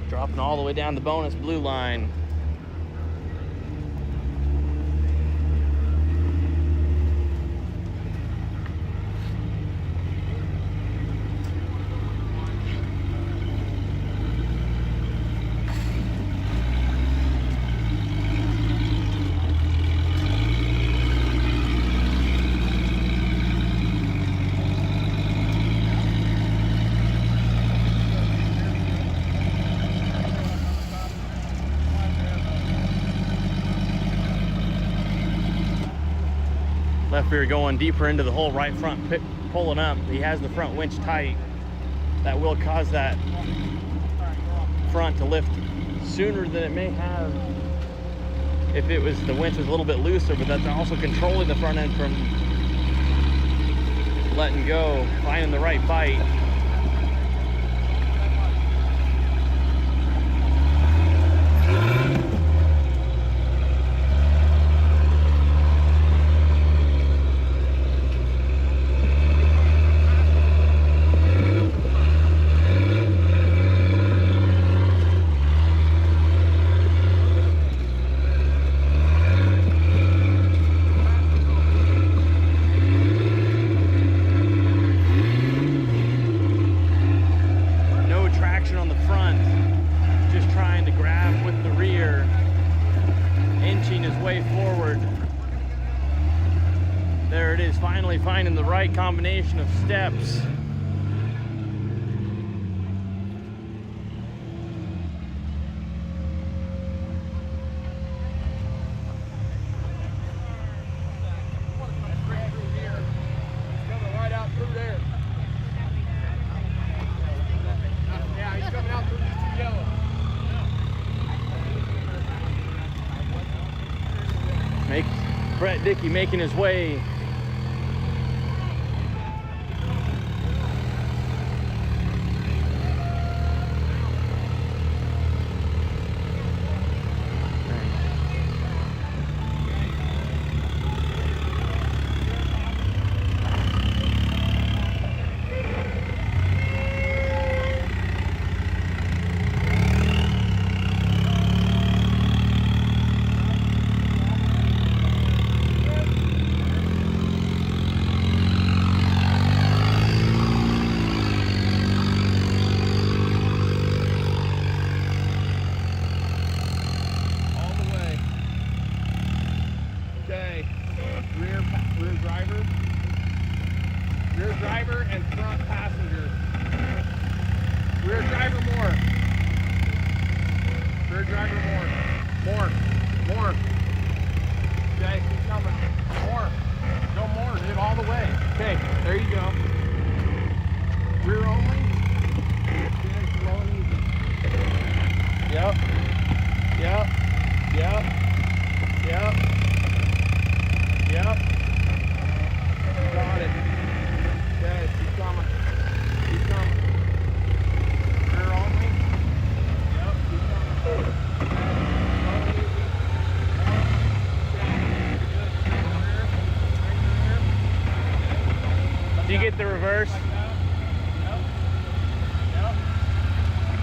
Dropping all the way down the bonus blue line. Left rear going deeper into the hole, right front pulling up. He has the front winch tight. That will cause that front to lift sooner than it may have if it was the winch was a little bit looser, but that's also controlling the front end from letting go, finding the right bite. Finally finding the right combination of steps. Brett Dickey making his way Rear driver and front passenger. Rear driver more. Rear driver more. More. Okay, keep coming. More. Go more, dude, all the way. Okay, there you go. Rear only. Okay, slow and easy. Yep. Got it. Okay, keep coming. Rear only. Yep, keep coming. Slow and easy. Do you get the reverse? Yep.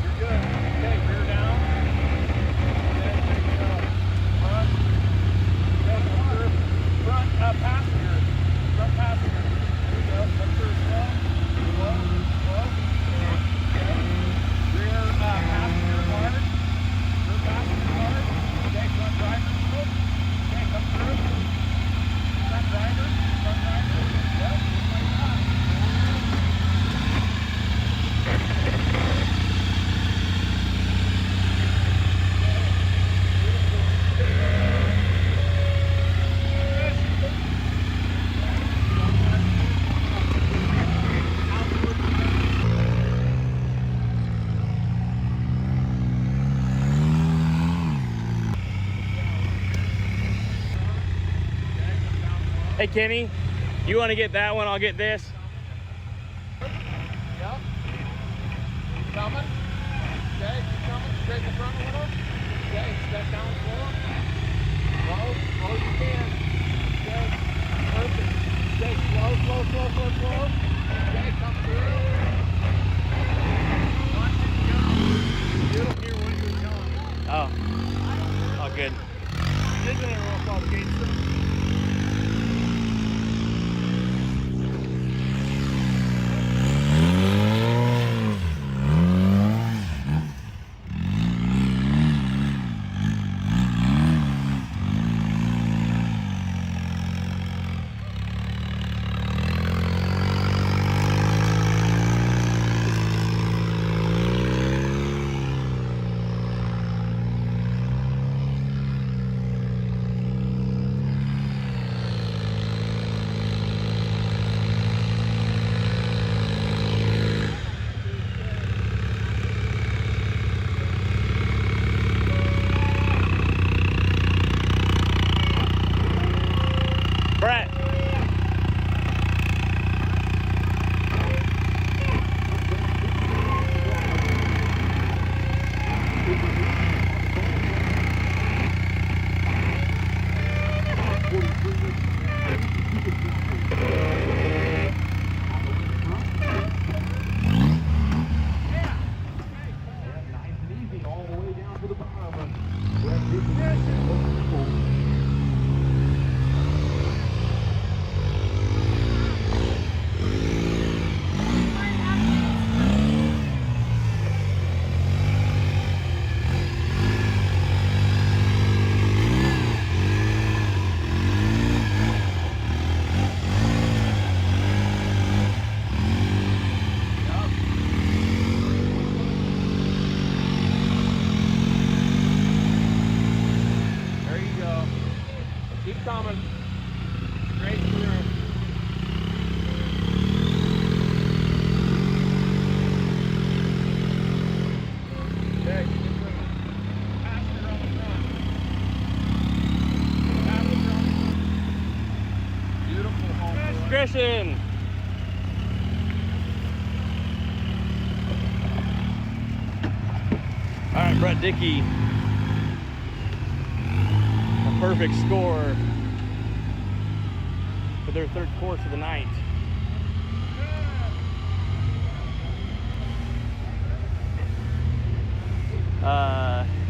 You're good. Okay, rear down. Okay, there you go. Front. Okay, come through. Front passenger. Front passenger. There you go. Come through slow. Slow. Okay. Rear passenger hard. Rear passenger hard. Okay, front driver. Okay, come through. Front driver. Yep. Hey Kenny, you want to get that one? I'll get this. Yep. Keep coming. Okay, keep coming. Straight in front a little. Okay, step down slow. Slow as you can. Okay, perfect. Okay, slow. Okay, come through. You don't hear what you're telling me. Oh, good. Isn't it real called gangster? Brett. Nice and easy all the way down to the bottom. There you go. Keep coming. Straight through. Okay, keep moving. Passenger on the front. Passenger on the front. Beautiful home. Christian. All right, Brett Dickey. A perfect score for their third course of the night.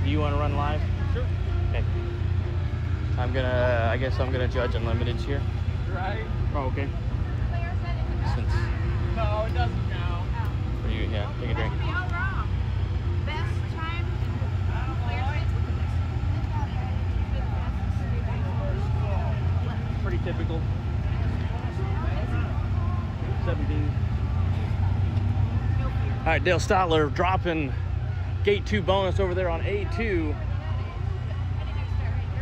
Do you want to run live? Sure. Okay. I guess I'm gonna judge unlimiteds here. Right? Oh, okay. Since No, it doesn't now. for you, yeah, take a drink. Pretty typical. 7:30. 17. All right, Dale Stotler dropping gate 2 bonus over there on A2.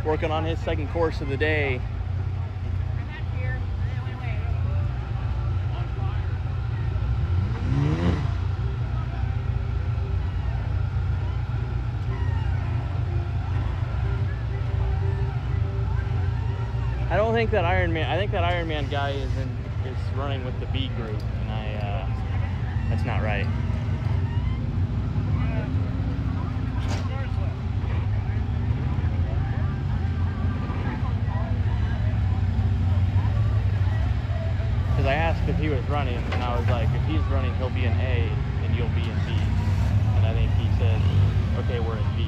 Working on his second course of the day. I don't think that Ironman. I think that Ironman guy is running with the B group, and that's not right. Because I asked if he was running, and I was like, if he's running, he'll be in A, and you'll be in B. And I think he said, okay, we're in B.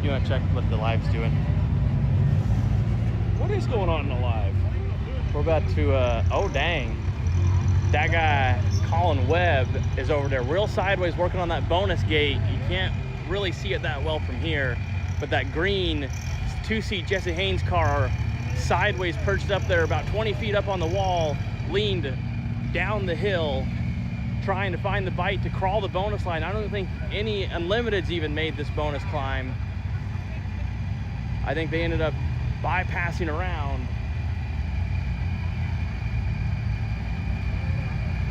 You want to check what the live's doing? What is going on in the live? We're about to, oh dang. That guy, Colin Webb, is over there real sideways working on that bonus gate. You can't really see it that well from here, but that green 2-seat Jesse Haynes car sideways perched up there about 20 feet up on the wall, leaned down the hill, trying to find the bite to crawl the bonus line. I don't think any Unlimiteds even made this bonus climb. I think they ended up bypassing around.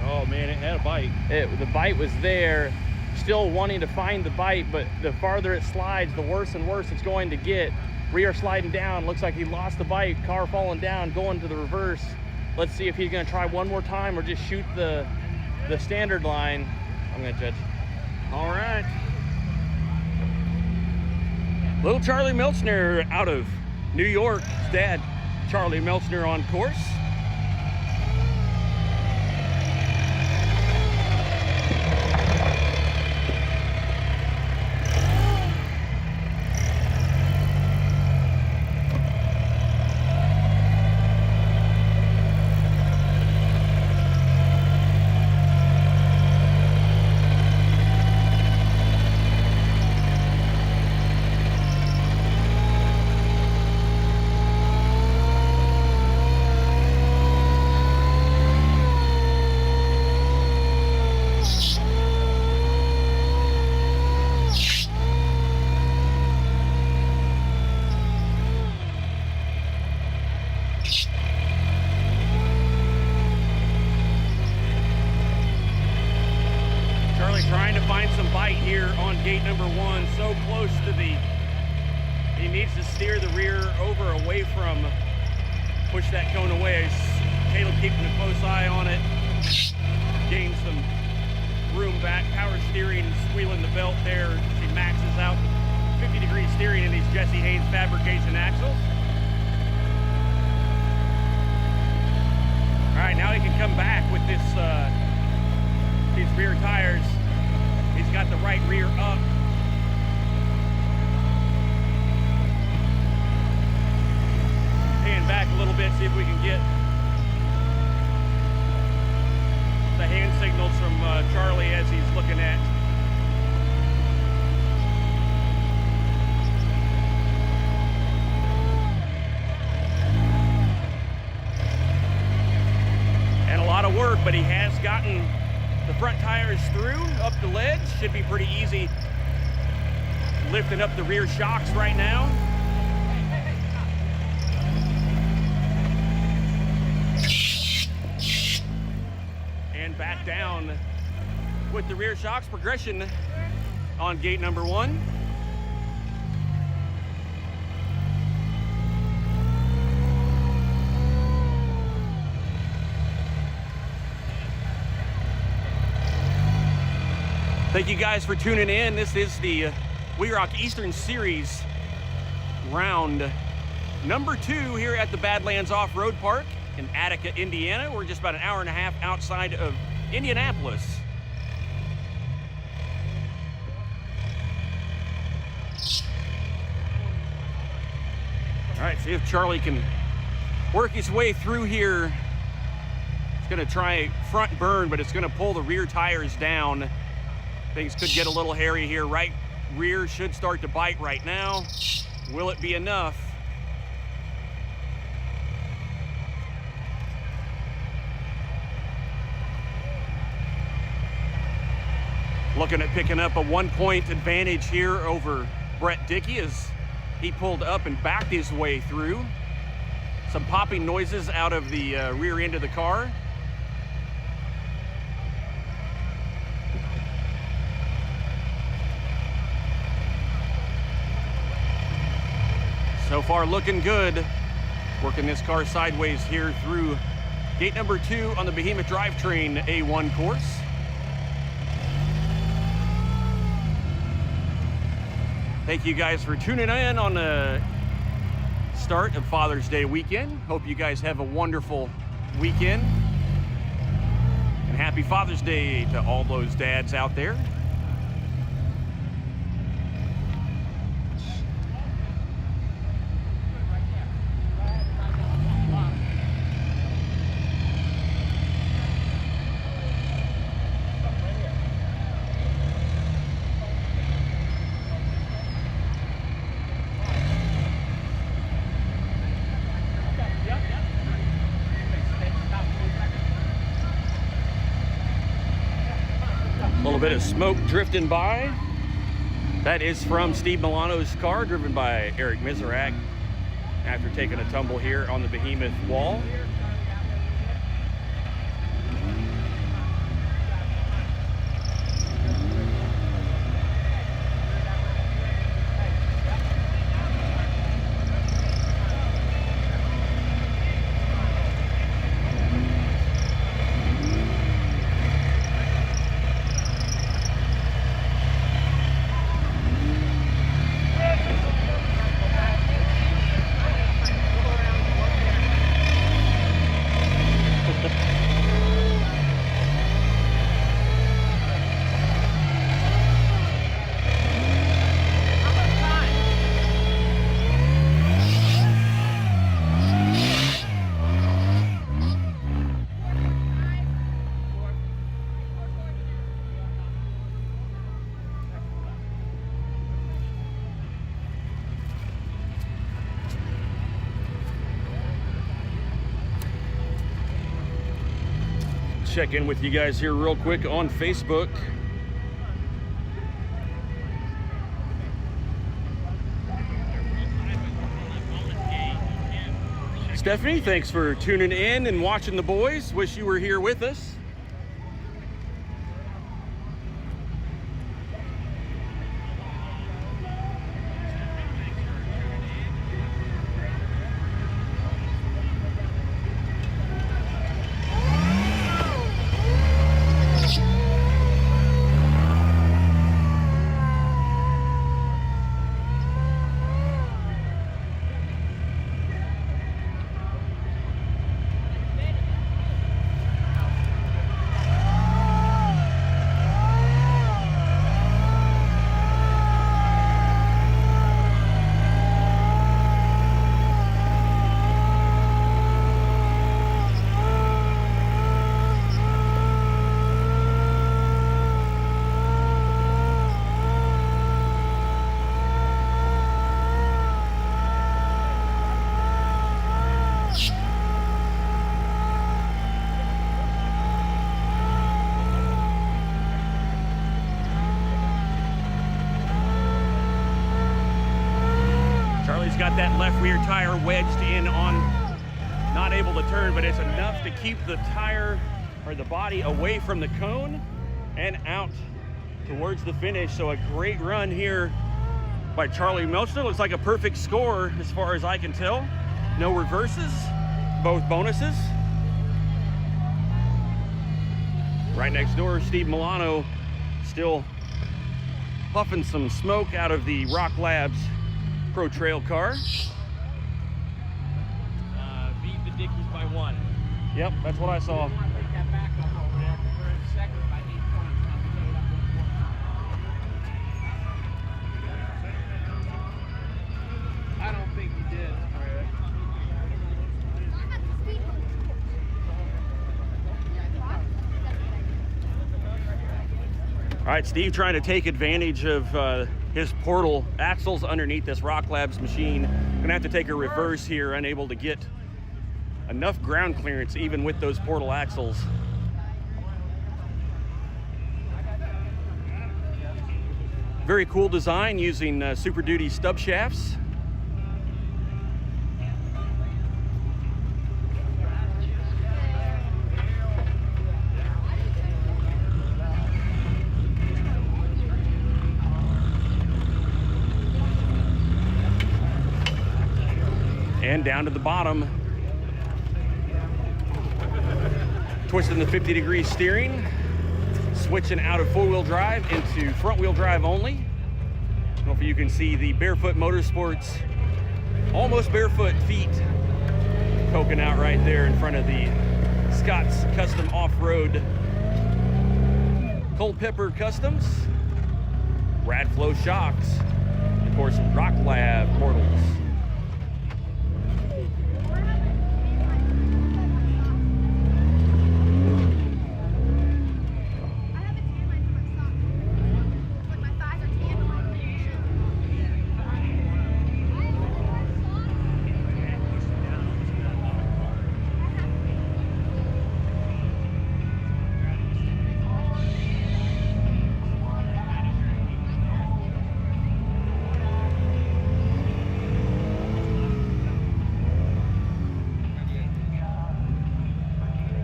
Oh man, it had a bite. The bite was there, still wanting to find the bite, but the farther it slides, the worse and worse it's going to get. Rear sliding down, looks like he lost the bite, car falling down, going to the reverse. Let's see if he's gonna try one more time or just shoot the standard line. I'm gonna judge. All right. Little Charlie Melchner out of New York. His dad, Charlie Melchner, on course. Trying to find some bite here on gate number 1. So close to he needs to steer the rear over away from, push that cone away. Caleb keeping a close eye on it. Gain some room back, power steering, squealing the belt there. She maxes out 50-degree steering in these Jesse Haynes fabrication axles. All right, now he can come back with this these rear tires. He's got the right rear up. Hand back a little bit, see if we can get the hand signals from Charlie as he's looking at. And a lot of work, but he has gotten the front tires through, up the ledge. Should be pretty easy lifting up the rear shocks right now. And back down with the rear shocks. Progression on gate number 1. Thank you guys for tuning in. This is the WEROCK Eastern Series round number 2 here at the Badlands Off-Road Park in Attica, Indiana. We're just about an hour and a half outside of Indianapolis. right, see if Charlie can work his way through here. It's gonna try front burn, but it's gonna pull the rear tires down. Things could get a little hairy here. Right rear should start to bite right now. Will it be enough? Looking at picking up a 1-point advantage here over Brett Dickey as he pulled up and backed his way through. Some popping noises out of the rear end of the car. So far looking good. Working this car sideways here through gate number 2 on the Behemoth Drivetrain A1 course. Thank you guys for tuning in on the start of Father's Day weekend. Hope you guys have a wonderful weekend. And happy Father's Day to all those dads out there. A little bit of smoke drifting by. That is from Steve Milano's car, driven by Eric Miserak after taking a tumble here on the Behemoth wall. Check in with you guys here real quick on Facebook. Stephanie, thanks for tuning in and watching the boys. Wish you were here with us. Got that left rear tire wedged in on, not able to turn, but it's enough to keep the tire or the body away from the cone and out towards the finish. So a great run here by Charlie Melchner. Looks like a perfect score as far as I can tell. No reverses, both bonuses. Right next door, Steve Milano still puffing some smoke out of the Rock Labs Pro Trail car. Beat the Dickies by 1. Yep, that's what I saw. I don't think he did. All right, Steve trying to take advantage of his portal axles underneath this Rock Labs machine. Gonna have to take a reverse here, unable to get enough ground clearance even with those portal axles. Very cool design using Super Duty stub shafts. And down to the bottom, twisting the 50-degree steering, switching out of four-wheel drive into front-wheel drive only. I don't know if you can see the Barefoot Motorsports, almost barefoot feet poking out right there in front of the Scott's Custom Off-Road Culpeper Customs, Radflow shocks, and of course Rock Lab portals.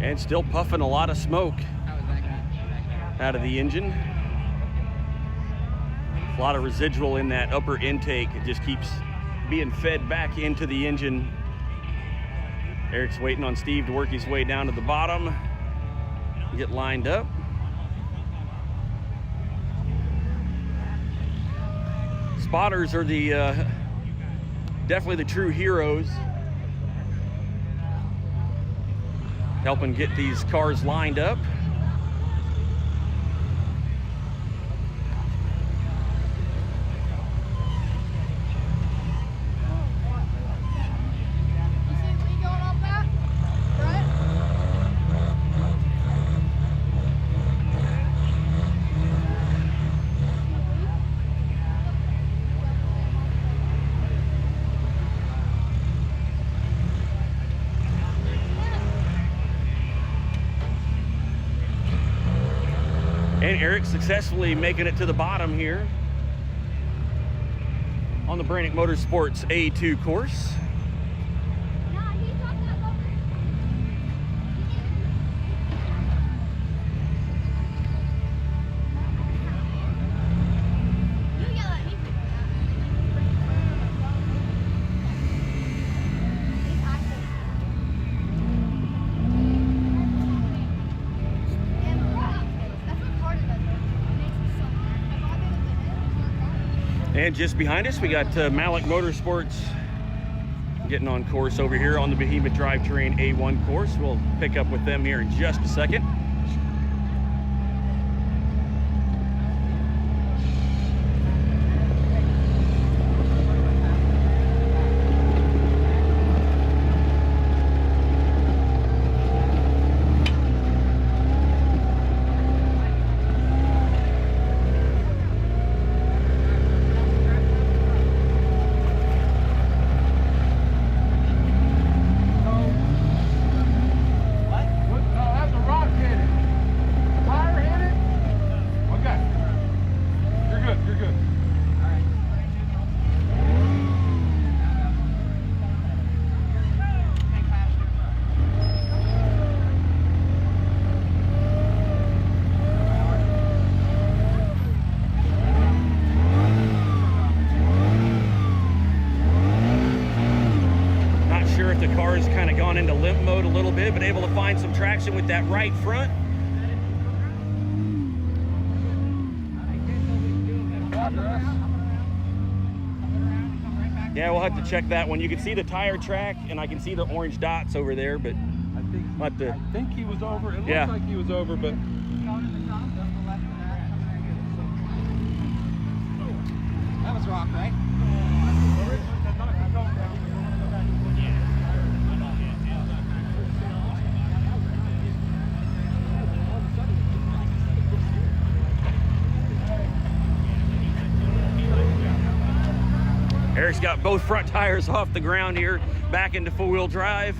And still puffing a lot of smoke out of the engine. A lot of residual in that upper intake. It just keeps being fed back into the engine. Eric's waiting on Steve to work his way down to the bottom, get lined up. Spotters are the definitely the true heroes, helping get these cars lined up. And Eric successfully making it to the bottom here on the Brannick Motorsports A2 course. And just behind us, we got Malik Motorsports getting on course over here on the Behemoth Drivetrain A1 course. We'll pick up with them here in just a second. The car's kind of gone into limp mode a little bit, but able to find some traction with that right front. Yeah, we'll have to check that one. You can see the tire track, and I can see the orange dots over there, but I think he was over. It looks like he was over, but That was rock, right? He's got both front tires off the ground here, back into four-wheel drive.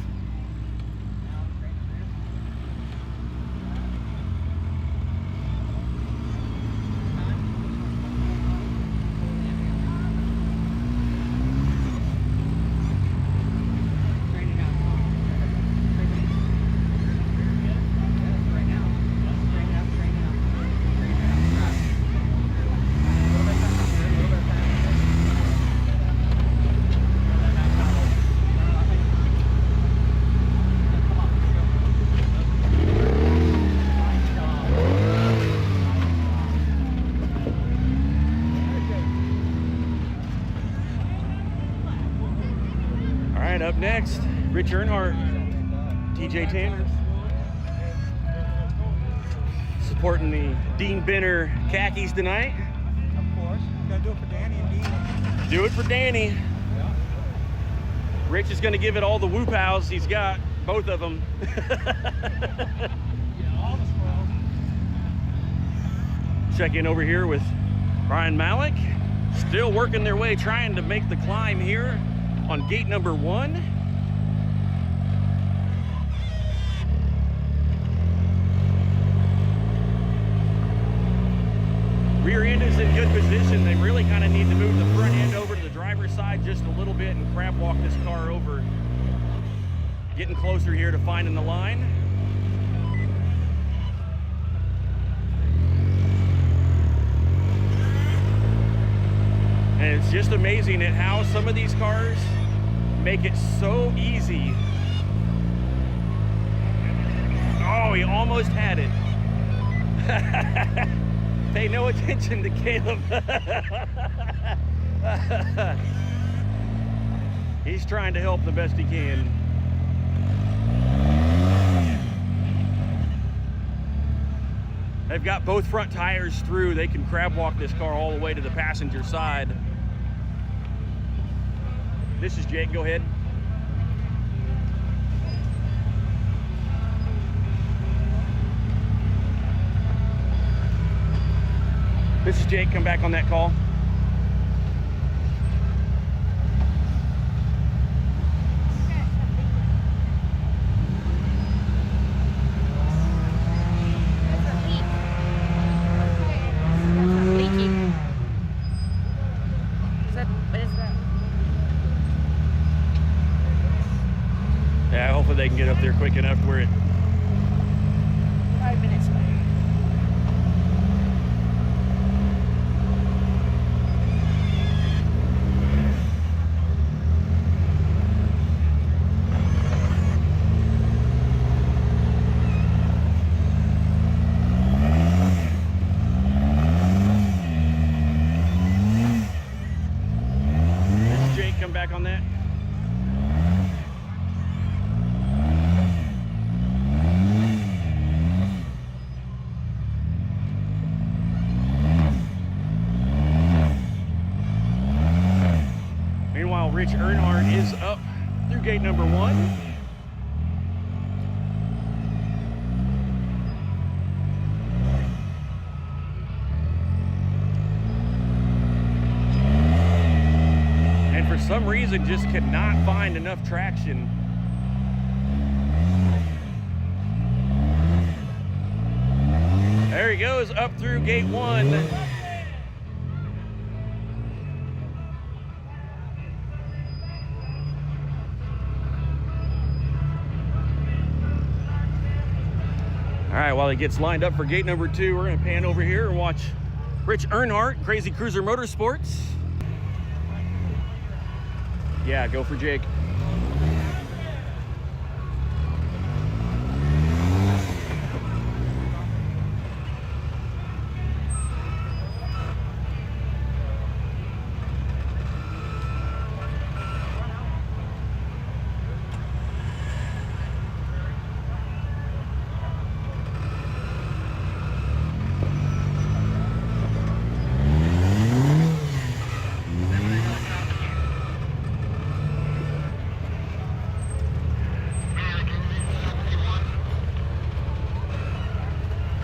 Up next, Rich Earnhardt, TJ Tanner, supporting the Dean Benner khakis tonight. Of course, gotta do it for Danny and Dean. Do it for Danny. Yeah. Rich is going to give it all the whoop hows he's got, both of them. Yeah, all the swirls. Check in over here with Brian Malik, still working their way, trying to make the climb here on gate number 1. Rear end is in good position. They really kind of need to move the front end over to the driver's side just a little bit and crab walk this car over. Getting closer here to finding the line. And it's just amazing at how some of these cars make it so easy. Oh, he almost had it. Pay no attention to Caleb. He's trying to help the best he can. They've got both front tires through. They can crab walk this car all the way to the passenger side. This is Jake, go ahead. This is Jake, come back on that call. Yeah, hopefully they can get up there quick enough where it... 5 minutes away. This is Jake, come back on that. Meanwhile, Rich Earnhardt is up through gate number 1. And for some reason, just could not find enough traction. There he goes, up through gate 1. All right, while he gets lined up for gate number 2, we're gonna pan over here and watch Rich Earnhardt, Crazy Cruiser Motorsports. Yeah, go for Jake.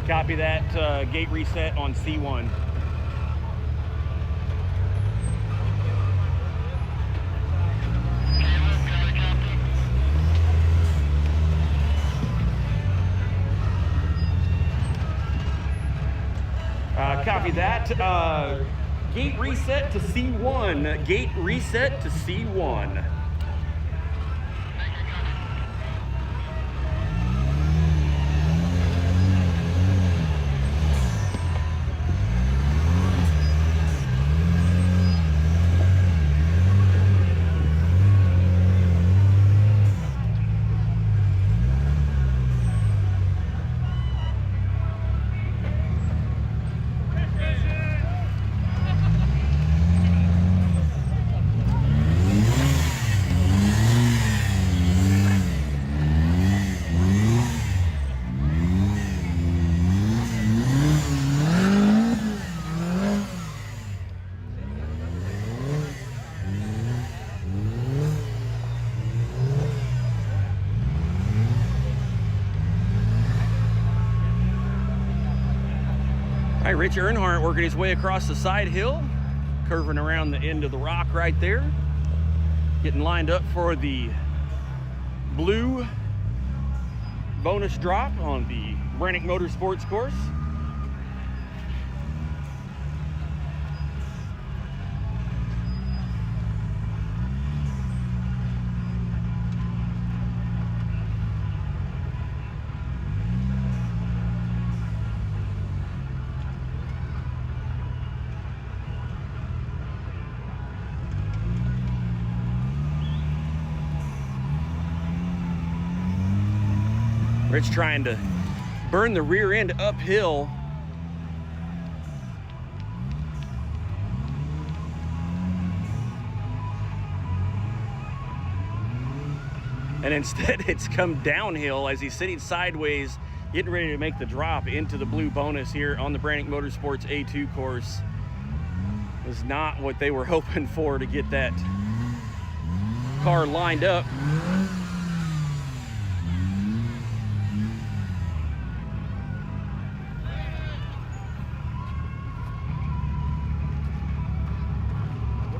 Copy that, gate reset on C1. got gate reset to C1. Gate reset to C1. All right, Rich Earnhardt working his way across the side hill, curving around the end of the rock right there, getting lined up for the blue bonus drop on the Brannick Motorsports course. Rich trying to burn the rear end uphill. And instead it's come downhill as he's sitting sideways, getting ready to make the drop into the blue bonus here on the Brannick Motorsports A2 course. It was not what they were hoping for to get that car lined up.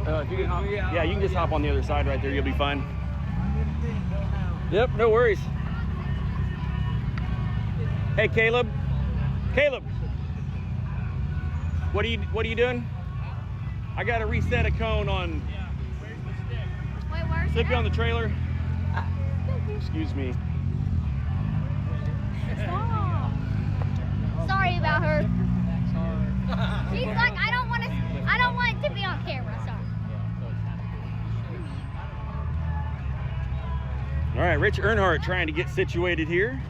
If you can hop, yeah, you can just hop on the other side right there. You'll be fine. Yep, no worries. Hey, Caleb. Caleb, what are you doing? I got to reset a cone on. Where's the stick? Wait, where's Stick on the trailer. Excuse me. Stop. Sorry about her. She's like, I don't want it to be on camera. Sorry. All right, Rich Earnhardt trying to get situated here.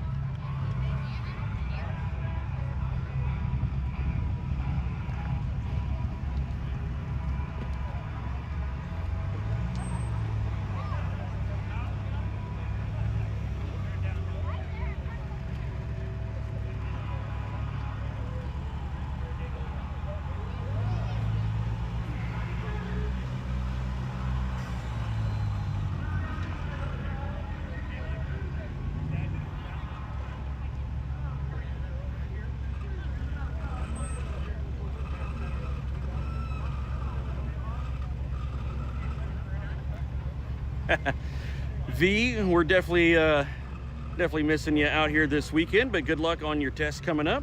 V, we're definitely missing you out here this weekend, but good luck on your test coming up.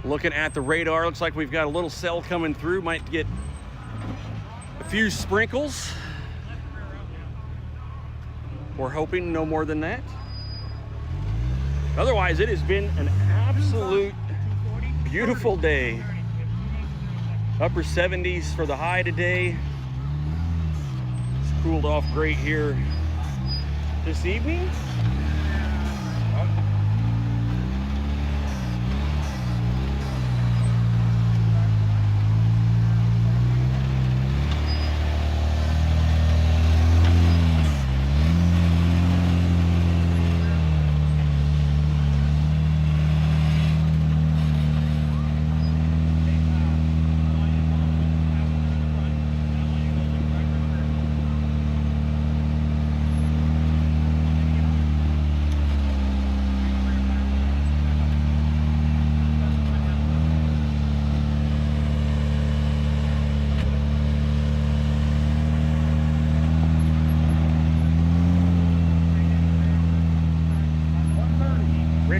Looking at the radar, looks like we've got a little cell coming through. Might get a few sprinkles. We're hoping no more than that. Otherwise, it has been an absolute beautiful day. Upper 70s for the high today. It's cooled off great here this evening.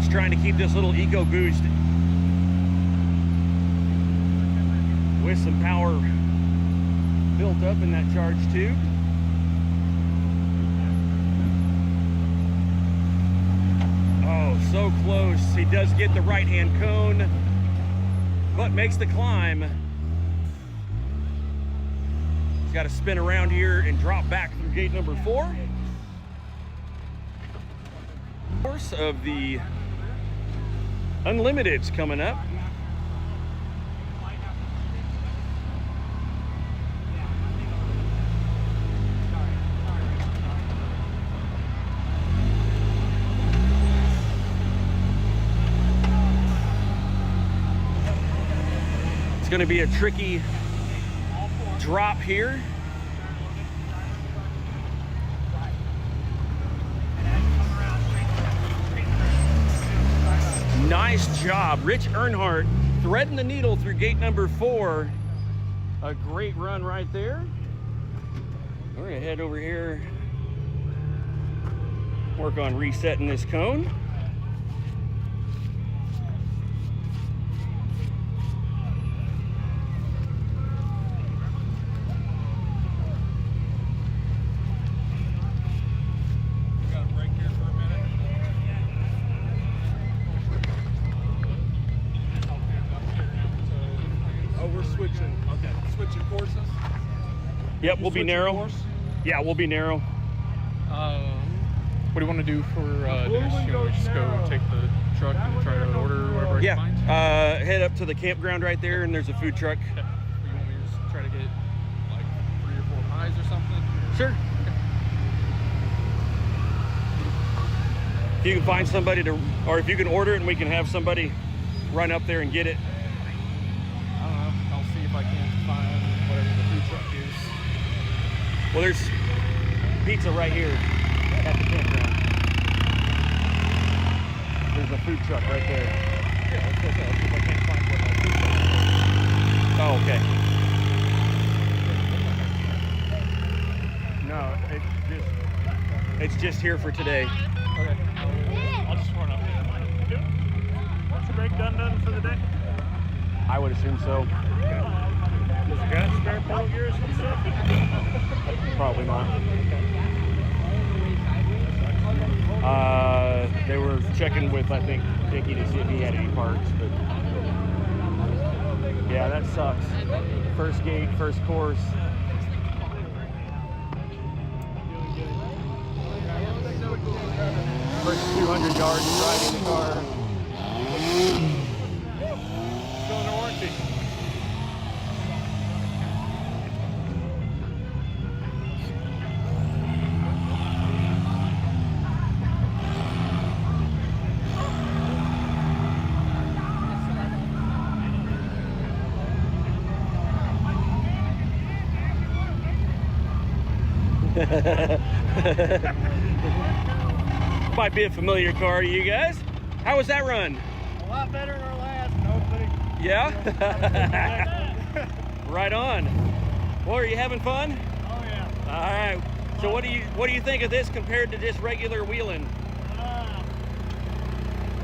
much trying to keep this little eco boost with some power built up in that charge tube. Oh, so close. He does get the right-hand cone, but makes the climb. He's got to spin around here and drop back through gate number 4. Course of the Unlimited's coming up. It's going to be a tricky drop here. Nice job, Rich Earnhardt threading the needle through gate number 4. A great run right there. We're gonna head over here, work on resetting this cone. Switching courses? Yep, we'll be narrow. Course? Yeah, we'll be narrow. What do you want to do for next? You want to just go take the truck and try to order whatever I find? Head up to the campground right there, and there's a food truck. Okay. You want me to just try to get like 3 or 4 pies or something? Sure. Okay. If you can find somebody to, or if you can order it and we can have somebody run up there and get it. I don't know. I'll see if I can find whatever the food truck is. Well, there's pizza right here at the campground. There's a food truck right there. Yeah, that's okay. I'll see if I can't find what my food truck is. Oh, okay. No, it's just here for today. Okay. I'll just run up there. What's the brake done for the day? I would assume so. Does it got spare pedal gears and stuff? Probably not. They were checking with, I think, Dickie to see if he had any parts, but yeah, that sucks. First gate, first course. First 200 yards driving the car. Still under warranty. Might be a familiar car to you guys. How was that run? A lot better than our last, hopefully. Yeah? Right on. Well, are you having fun? Oh yeah. All right. So what do you think of this compared to just regular wheeling? A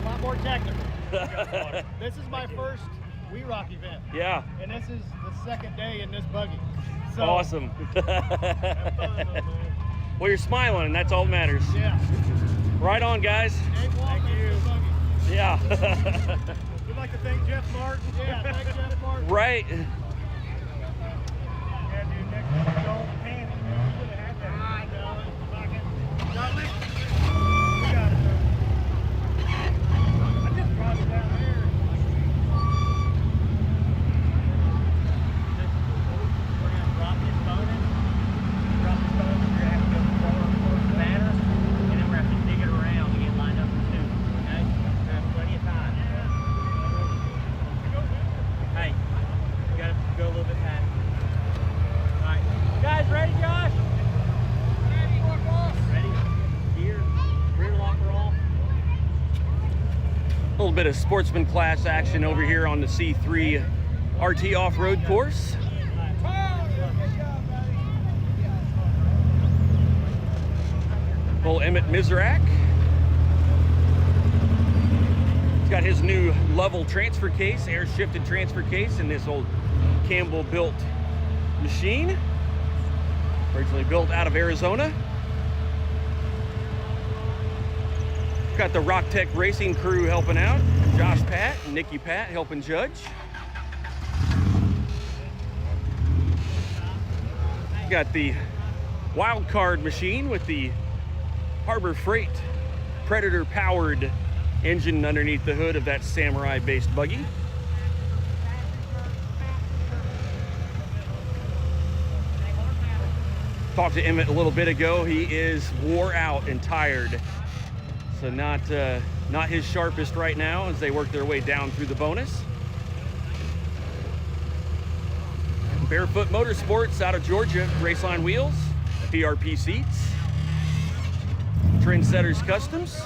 lot more technical. This is my first WEROCK event. Yeah. And this is the second day in this buggy. So, Awesome. have fun, man. Well, you're smiling, and that's all that matters. Yeah. Right on, guys. Thank you. Yeah. We'd like to thank Jeff Martin. Yeah, thank Jeff Martin. Right. Yeah, dude, next time, don't panic. You could have had that. Got it? We got it. I just brought it down there. We're going to drop this phone in. Drop this phone in. You're going to have to go forward towards the banner. And then we're going to have to dig it around to get lined up for 2. Okay? We have plenty of time. Hey, you got to go a little bit past. All right. You guys ready, Josh? Ready, lock off. Ready? Gear, rear locker off. A little bit of sportsman class action over here on the C3 RT off-road course. Old Emmett Mizrak. He's got his new level transfer case, air shifted transfer case in this old Campbell built machine. Originally built out of Arizona. Got the Rock Tech Racing crew helping out. Josh Pat and Nikki Pat helping judge. Got the wild card machine with the Harbor Freight Predator powered engine underneath the hood of that Samurai based buggy. Talked to Emmett a little bit ago. He is wore out and tired. So not his sharpest right now as they work their way down through the bonus. Barefoot Motorsports out of Georgia, Raceline wheels, PRP seats, Trendsetters Customs.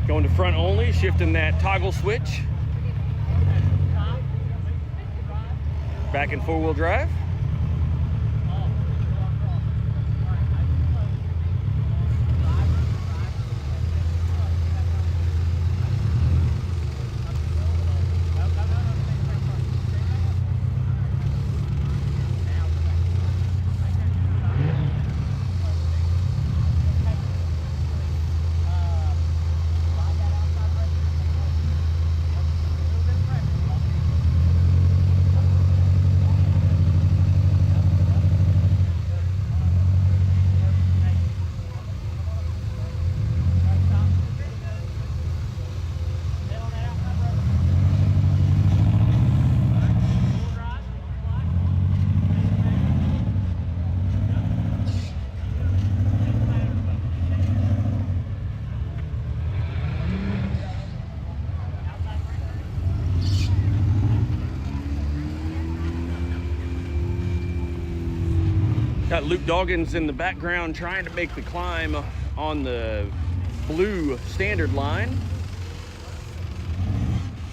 Going to front only, shifting that toggle switch. Back in four-wheel drive. Got Luke Doggins in the background trying to make the climb on the blue standard line.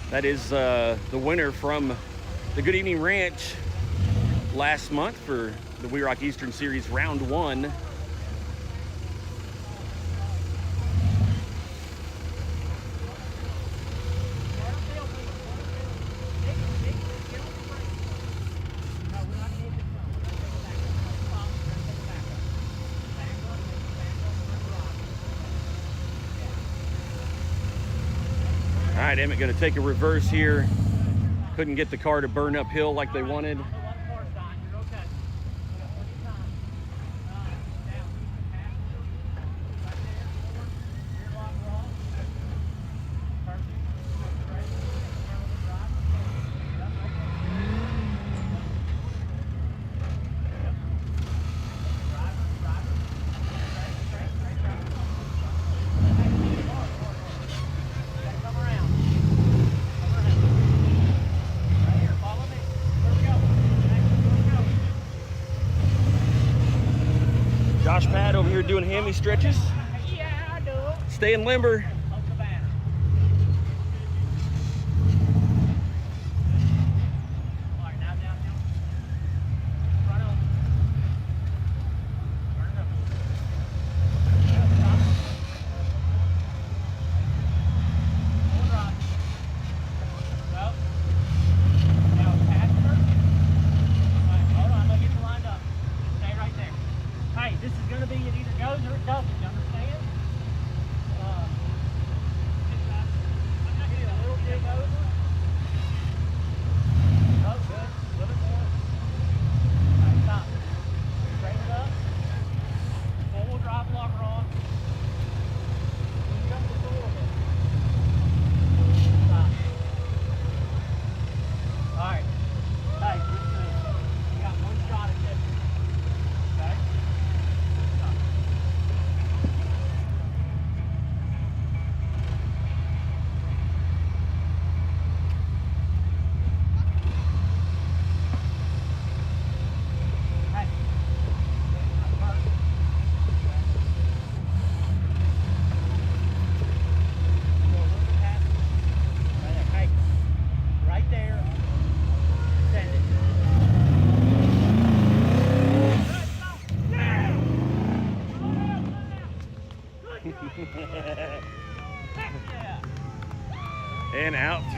That is the winner from the Good Evening Ranch last month for the WEROCK Eastern Series Round 1. All right, Emmett gonna take a reverse here. Couldn't get the car to burn uphill like they wanted. Josh Pat over here doing hammy stretches. Yeah, I do it. Staying limber.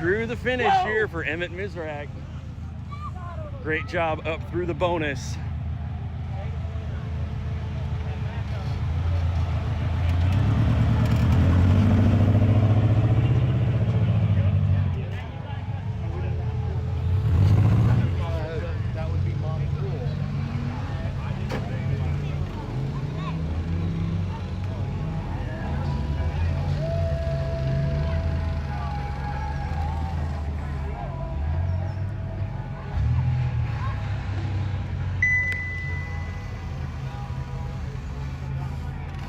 through the finish here for Emmett Mizrak. Great job up through the bonus.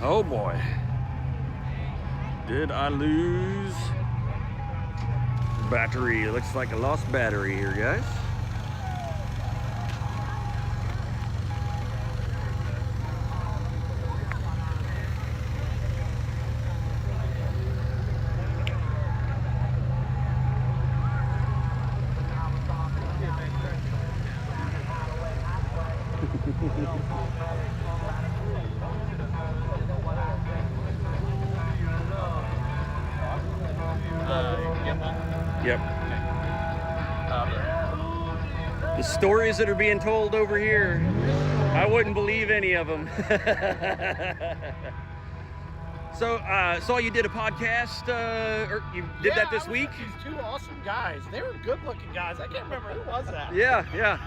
Oh boy. Did I lose battery? It looks like I lost battery here, guys. Yep. The stories that are being told over here, I wouldn't believe any of them. So, saw you did a podcast, or you did that this week? These two awesome guys. They were good-looking guys. I can't remember who was that. Yeah, yeah.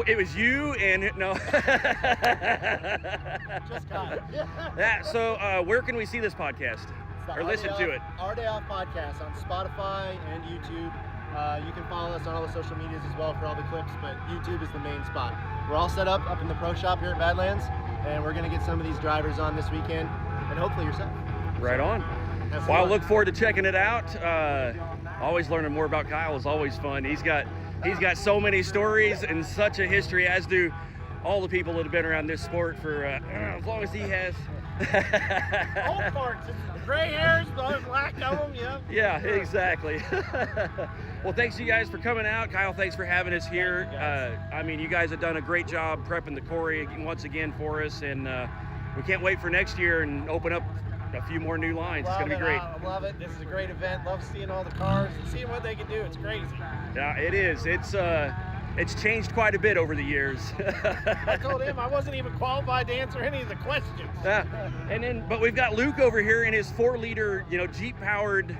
It was you and no. Just got it. Yeah. So, where can we see this podcast or listen to it? Our Day Off podcast on Spotify and YouTube. You can follow us on all the social medias as well for all the clips, but YouTube is the main spot. We're all set up in the pro shop here at Badlands, and we're going to get some of these drivers on this weekend, and hopefully yourself. Right on. Well, I look forward to checking it out. Always learning more about Kyle is always fun. He's got so many stories and such a history, as do all the people that have been around this sport for as long as he has. Old parts, gray hairs, black of them, yeah. Yeah, exactly. Well, thanks you guys for coming out. Kyle, thanks for having us here. I mean, you guys have done a great job prepping the Corey once again for us, and we can't wait for next year and open up a few more new lines. It's going to be great. I love it. This is a great event. Love seeing all the cars and seeing what they can do. It's crazy. Yeah, it is. It's changed quite a bit over the years. I told him I wasn't even qualified to answer any of the questions. But we've got Luke over here in his 4-liter, Jeep-powered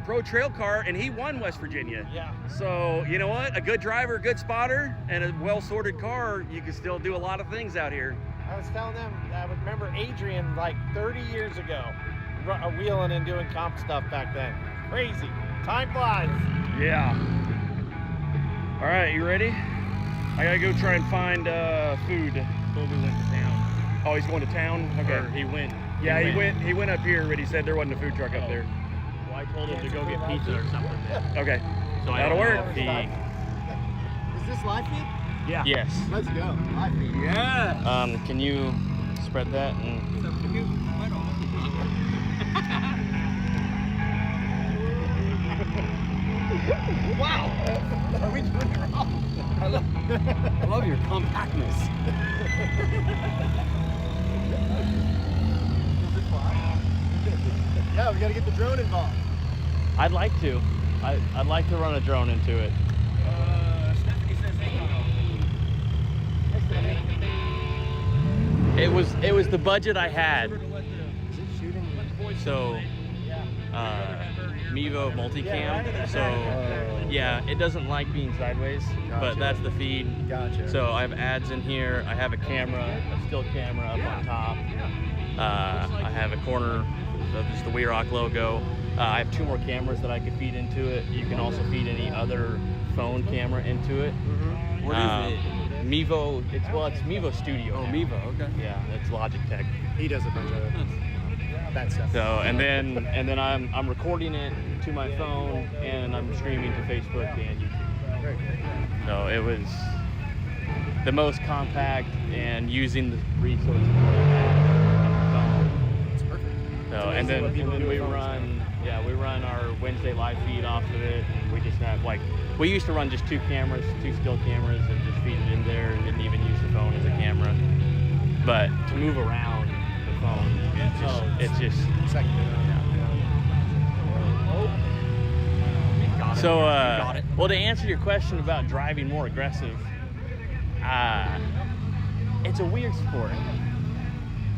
pro trail car, and he won West Virginia. Yeah. So you know what? A good driver, a good spotter, and a well-sorted car, you can still do a lot of things out here. I was telling them, I would remember Adrian like 30 years ago, wheeling and doing comp stuff back then. Crazy. Time flies. Yeah. All right, you ready? I gotta go try and find food. Toby went to town. Oh, he's going to town? Okay. Or he went. Yeah, he went up here, but he said there wasn't a food truck up there. Well, I told him to go get pizza or something. Okay. So that'll work. Is this live feed? Yeah. Yes. Let's go. Live feed. Yeah. Can you spread that and? Wow. Are we doing it wrong? I love your compactness. Yeah, we got to get the drone involved. I'd like to. I'd like to run a drone into it. Stephanie says It was the budget I had. So Mevo multicam. So yeah, it doesn't like being sideways, but that's the feed. Gotcha. So I have ads in here. I have a camera, a still camera up on top. I have a corner of just the WEROCK logo. I have 2 more cameras that I could feed into it. You can also feed any other phone camera into it. Mm-hmm. What is it? Mevo. It's Mevo Studio. Oh, now. Mevo. Okay. Yeah, it's Logitech. He does a bunch of that stuff. So and then I'm recording it to my phone and I'm streaming to Facebook and YouTube. Very good. So it was the most compact and using the resources that I had on the phone. It's perfect. So and then we run our Wednesday live feed off of it. And we just have we used to run just 2 cameras, 2 still cameras, and just feed it in there and didn't even use the phone as a camera. But to move around the phone, it's just second. So, well, to answer your question about driving more aggressive, it's a weird sport.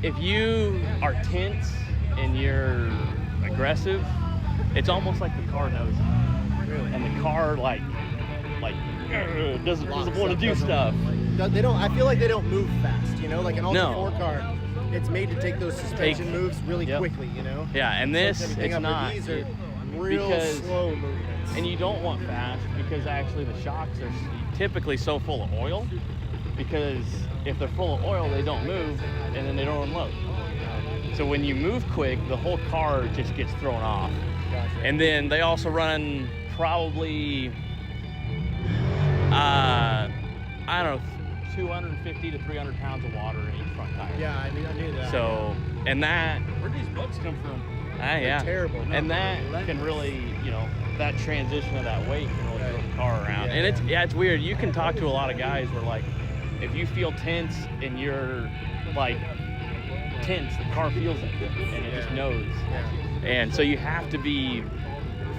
If you are tense and you're aggressive, it's almost like the car knows it. Really? And the car doesn't want to do stuff. They don't. I feel like they don't move fast. You know, like an Ultra 4 car, it's made to take those suspension moves really quickly. You know. Yeah, and this it's not. These are real slow movements. And you don't want fast because actually the shocks are typically so full of oil. Because if they're full of oil, they don't move, and then they don't unload. So when you move quick, the whole car just gets thrown off. Gotcha. And then they also run probably, I don't know, 250 to 300 pounds of water in each front tire. Yeah, I knew that. So, and that... Where'd these bugs come from? Yeah. Terrible. No, and that can really, you know, that transition of that weight can really throw the car around. Yeah, and it's weird. You can talk to a lot of guys where, like, if you feel tense and you're, like, tense, the car feels it, and it just knows. Yeah. And so you have to be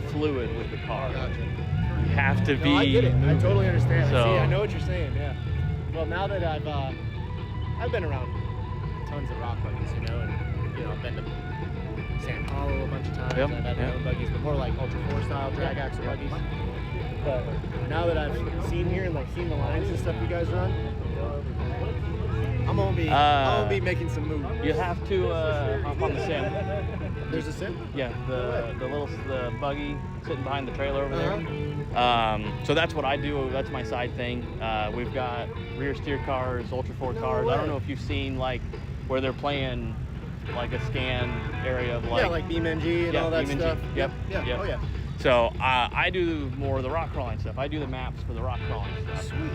fluid with the car. Gotcha. You have to be... I get it. I totally understand. So, see, I know what you're saying, yeah. Well, now that I've been around tons of rock buggies, you know, and, you know, I've been to Sand Hollow a bunch of times. I've had my own buggies, but more like Ultra 4 style drag axle buggies. But now that I've seen here and like seen the lines and stuff you guys run, I'm gonna be making some moves. You have to hop on the sim. There's a sim? Yeah, the buggy sitting behind the trailer over there. So that's what I do. That's my side thing. We've got rear steer cars, Ultra 4 cars. I don't know if you've seen like where they're playing like a scan area of like... Yeah, like BeamNG and all that stuff. Yep. Oh yeah. So I do more of the rock crawling stuff. I do the maps for the rock crawling stuff. Sweet.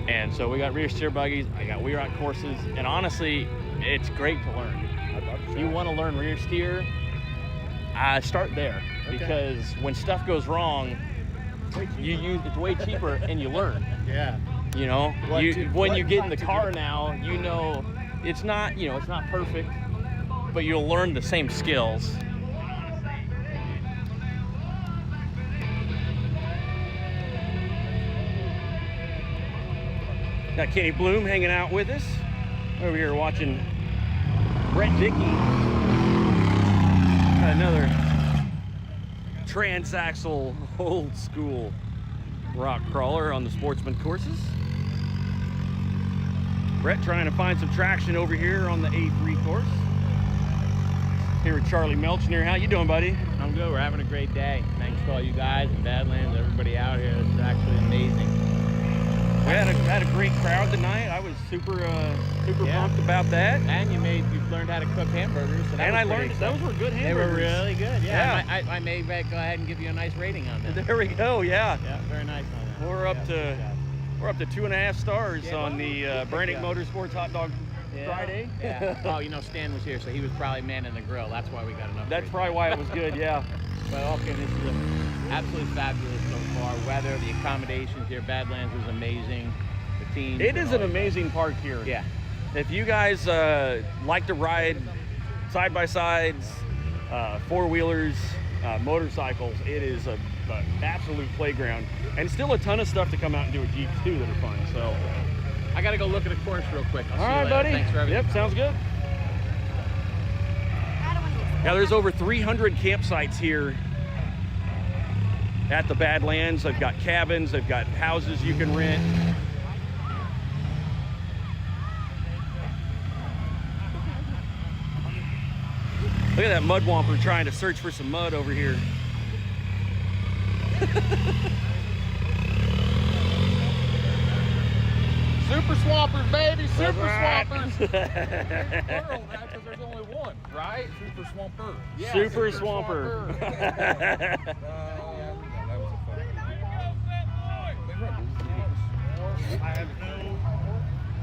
And so we got rear steer buggies, I got WEROCK courses, and honestly, it's great to learn. If you want to learn rear steer, start there. Okay. Because when stuff goes wrong, it's way cheaper and you learn. Yeah. You know, when you get in the car now, you know, it's not perfect, but you'll learn the same skills. Got Kenny Bloom hanging out with us. Over here watching Brett Dickey. Got another transaxle old school rock crawler on the Sportsman courses. Brett trying to find some traction over here on the A3 course. Here with Charlie Melchner. How you doing, buddy? I'm good. We're having a great day. Thanks to all you guys and Badlands, everybody out here. It's actually amazing. We had a great crowd tonight. I was super pumped about that. And you've learned how to cook hamburgers. So and I learned those were good hamburgers. They were really good. Yeah. I may go ahead and give you a nice rating on that. There we go. Yeah. Yeah. Very nice on that. We're up to 2.5 stars on the Brannick Motorsports Hot Dog Friday. Yeah. Oh, you know, Stan was here, so he was probably manning the grill. That's why we got enough. That's probably why it was good. Yeah. But okay, this is absolutely fabulous so far. Weather, the accommodations here, Badlands was amazing. The team. It is an amazing park here. Yeah. If you guys like to ride side-by-sides, four-wheelers, motorcycles, it is an absolute playground. And still a ton of stuff to come out and do with Jeeps too that are fun. So I got to go look at the course real quick. All right, buddy. Thanks for everything. Yep, sounds good. Now there's over 300 campsites here at the Badlands. They've got cabins, they've got houses you can rent. Look at that mud womper trying to search for some mud over here. Super swampers, baby, super swampers. Plural now because there's only one, right? Super swamper. Yeah, super swamper. That was a fun. I have no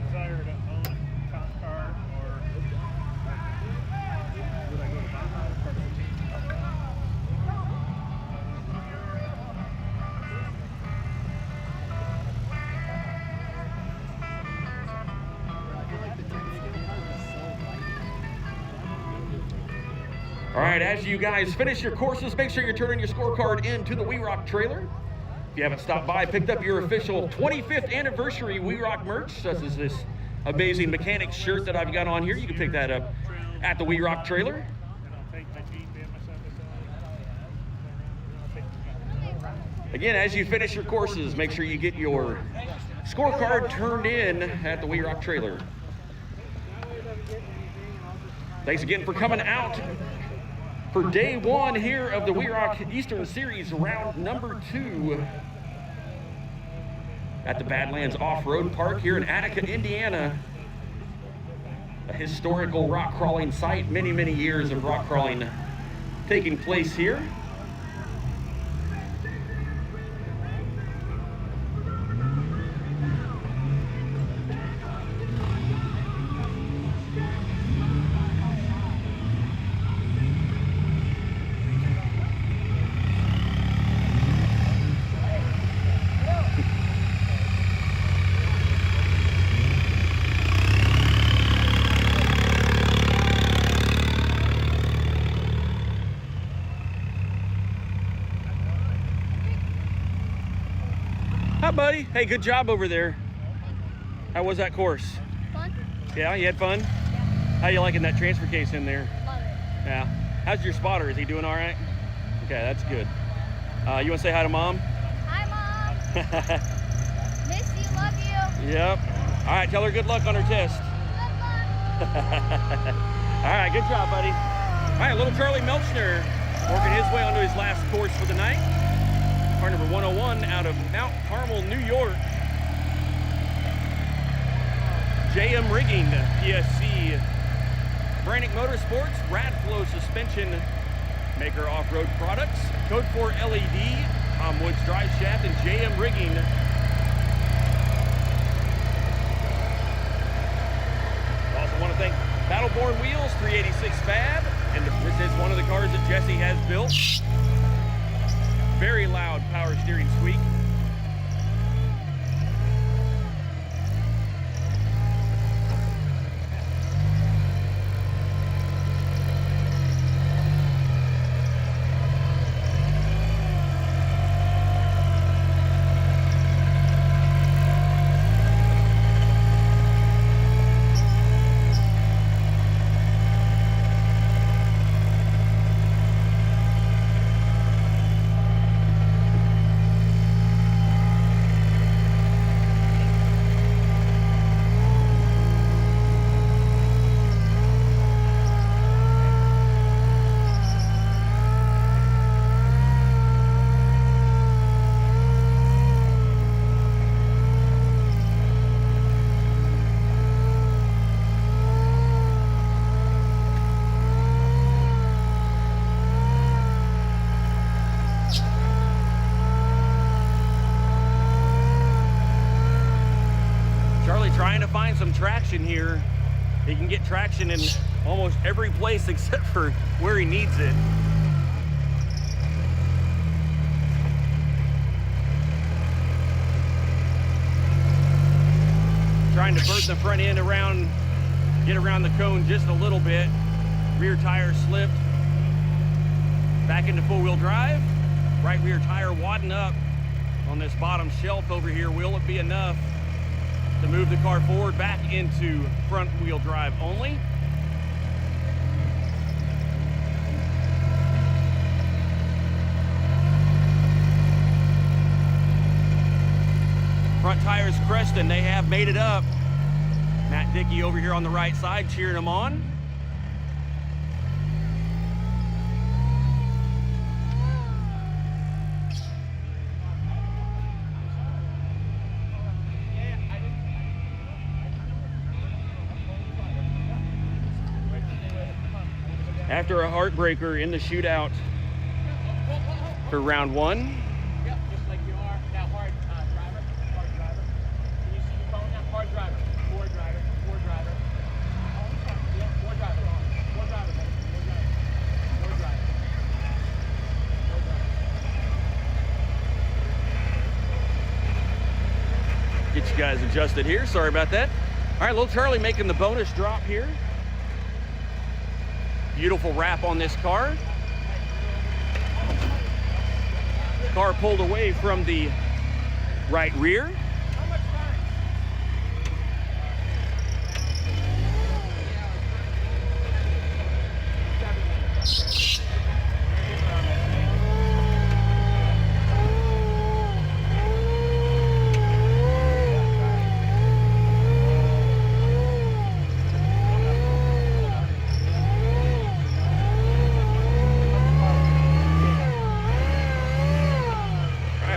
desire to own a cop car or would I go to Baja or part of the team? All All right, as you guys finish your courses, make sure you're turning your scorecard into the WEROCK trailer. If you haven't stopped by, picked up your official 25th anniversary WEROCK merch, such as this amazing mechanic shirt that I've got on here, you can pick that up at the WEROCK trailer. Again, as you finish your courses, make sure you get your scorecard turned in at the WEROCK trailer. Thanks again for coming out for day one here of the WEROCK Eastern Series round number 2 at the Badlands Off-Road Park here in Attica, Indiana. A historical rock crawling site, many, many years of rock crawling taking place here. Hi, buddy. Hey, good job over there. How was that course? Fun? Yeah, you had fun? Yeah. How you liking that transfer case in there? Love it. Yeah. How's your spotter? Is he doing all right? Okay, that's good. You want to say hi to Mom? Hi, Mom. Miss you, love you. Yep. All right, tell her good luck on her test. Good luck. All right, good job, buddy. All right, little Charlie Melchner working his way onto his last course for the night. Car number 101 out of Mount Carmel, New York. JM Rigging, PSC, Brannick Motorsports, Radflow Suspension, Maker Off-Road Products, Code 4 LED, Tom Woods Drive Shaft, and JM Rigging. Also want to thank Battleborn Wheels, 386 Fab, and this is one of the cars that Jesse has built. Very loud power steering squeak. Trying to find some traction here. He can get traction in almost every place except for where he needs it. Trying to burn the front end around, get around the cone just a little bit. Rear tire slipped. Back into four-wheel drive. Right rear tire wadding up on this bottom shelf over here. Will it be enough to move the car forward back into front wheel drive only? Front tires crushed and they have made it up. Matt Dickey over here on the right side cheering them on. After a heartbreaker in the shootout for round one. Yep, just like you are. Now hard driver. Can you see your phone now? Hard driver. Four driver. Yep, four driver. Four driver. Get you guys adjusted here. Sorry about that. All right, little Charlie making the bonus drop here. Beautiful wrap on this car. Car pulled away from the right rear.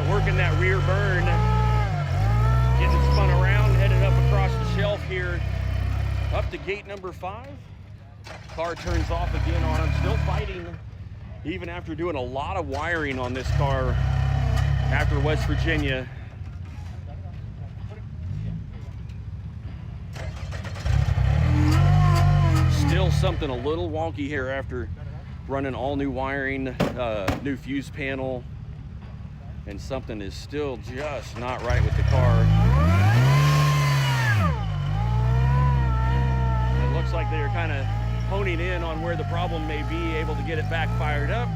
Working that rear burn, getting spun around, headed up across the shelf here, up to gate number 5. Car turns off again on him, still fighting, even after doing a lot of wiring on this car after West Virginia. Still something a little wonky here after running all new wiring, new fuse panel, and something is still just not right with the car. It looks like they're kind of honing in on where the problem may be, able to get it back fired up.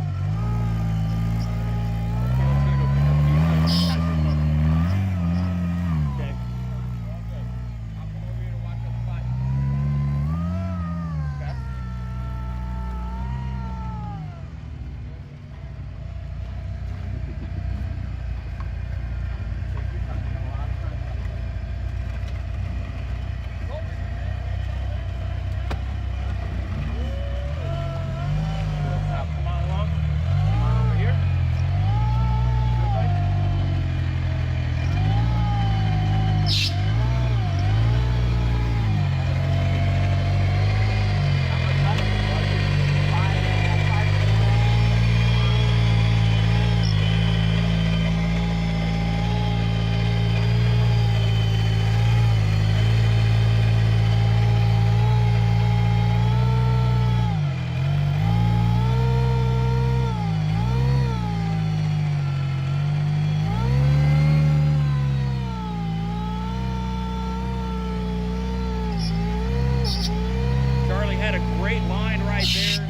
Had a great line right there.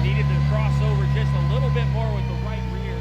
Needed to cross over just a little bit more with the right rear.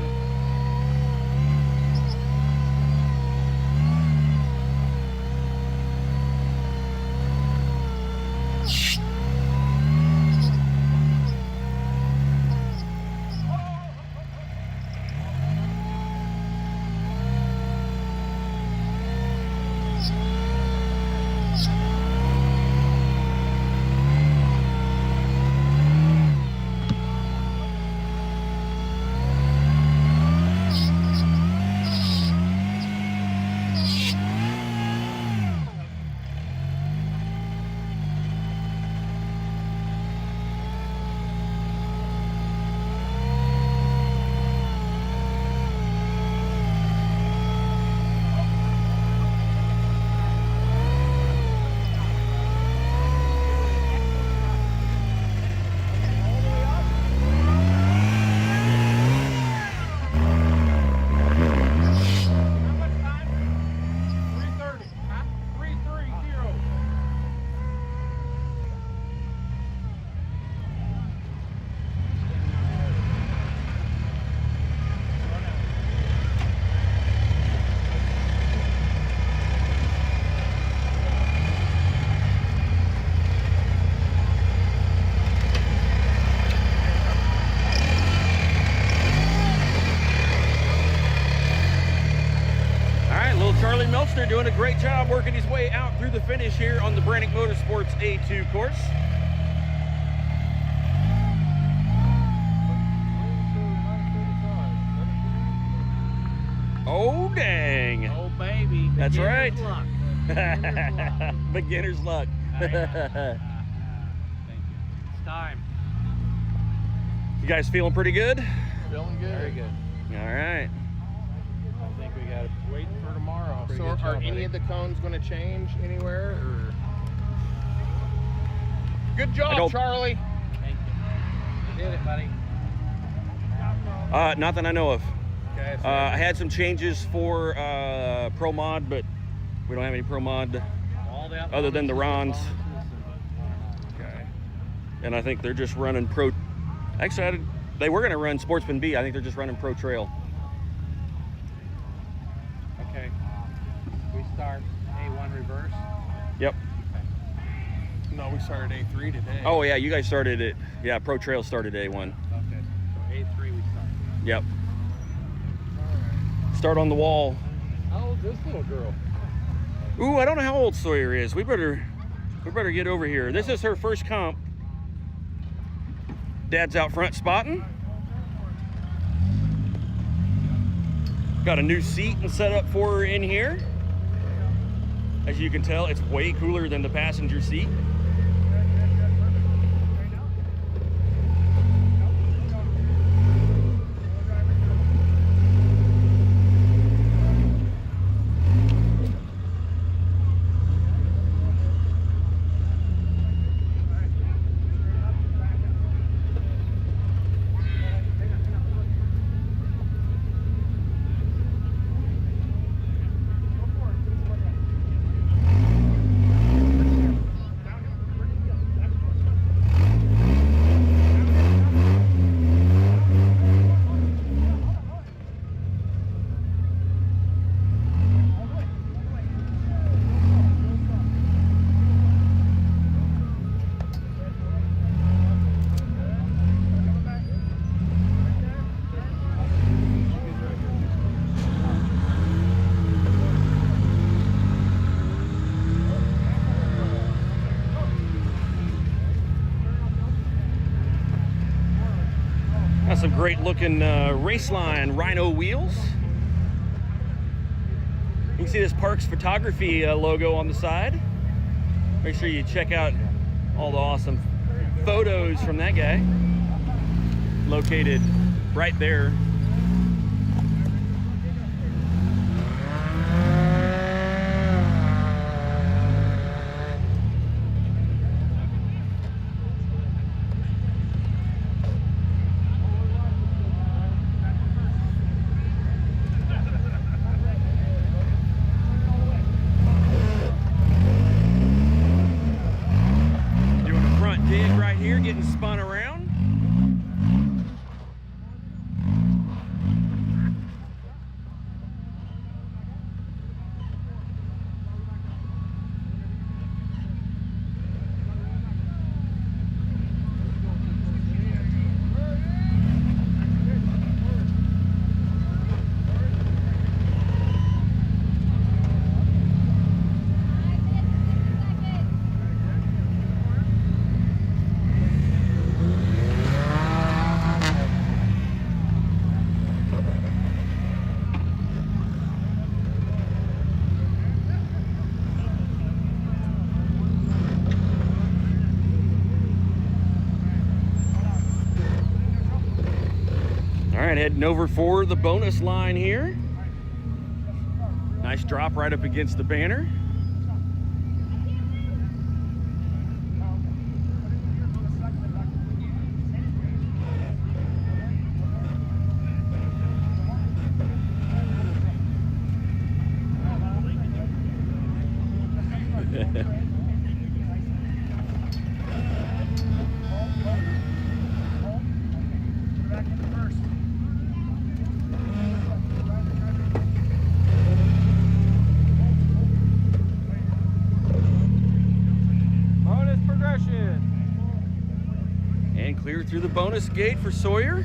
Charlie Melchner doing a great job working his way out through the finish here on the Brannick Motorsports A2 course. Oh, dang. Oh, baby. That's right. Beginner's luck. Beginner's luck. Thank you. It's time. You guys feeling pretty good? Feeling good. Very good. All right. I think we got to wait for tomorrow. So are any of the cones going to change anywhere? Or? Good job, Charlie. Thank you. You did it, buddy. Not that I know of. Okay, so I had some changes for Pro Mod, but we don't have any Pro Mod other than the Rons. Okay. And I think they're just running pro. Actually, they were going to run Sportsman B. I think they're just running Pro Trail. Okay. We start A1 reverse. Yep. No, we started A3 today. Oh yeah, you guys started it. Yeah, Pro Trail started A1. Okay. So A3 we start. Yep. Start on the wall. How old is this little girl? Ooh, I don't know how old Sawyer is. We better get over here. This is her first comp. Dad's out front spotting. Got a new seat and set up for her in here. As you can tell, it's way cooler than the passenger seat. Got some great looking Raceline Rhino wheels. You can see this Parks Photography logo on the side. Make sure you check out all the awesome photos from that guy. Located right there. Getting spun around. All right, heading over for the bonus line here. Nice drop right up against the banner. And clear through the bonus gate for Sawyer.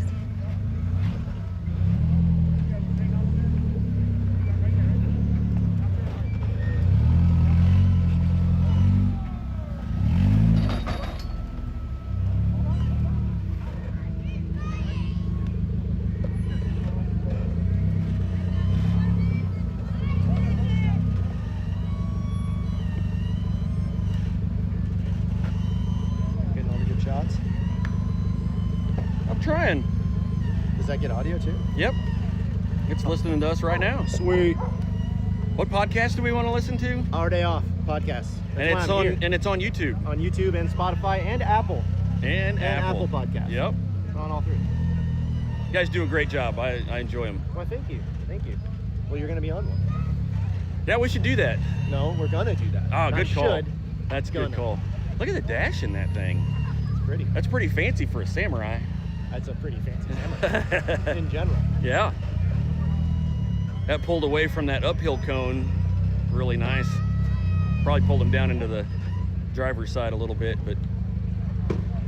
Getting all the good shots. I'm trying. Does that get audio too? Yep. It's listening to us right now. Sweet. What podcast do we want to listen to? Our Day Off podcast. That's And it's on YouTube. On YouTube and Spotify and Apple. And Apple Podcast. Yep. It's on all three. You guys do a great job. I enjoy them. Well, thank you. Thank you. Well, you're going to be on one. Yeah, we should do that. No, we're going to do that. Oh, Not good call. should. That's a good call. Look at the dash in that thing. It's pretty. That's pretty fancy for a samurai. That's a pretty fancy samurai in general. Yeah. That pulled away from that uphill cone. Really nice. Probably pulled him down into the driver's side a little bit, but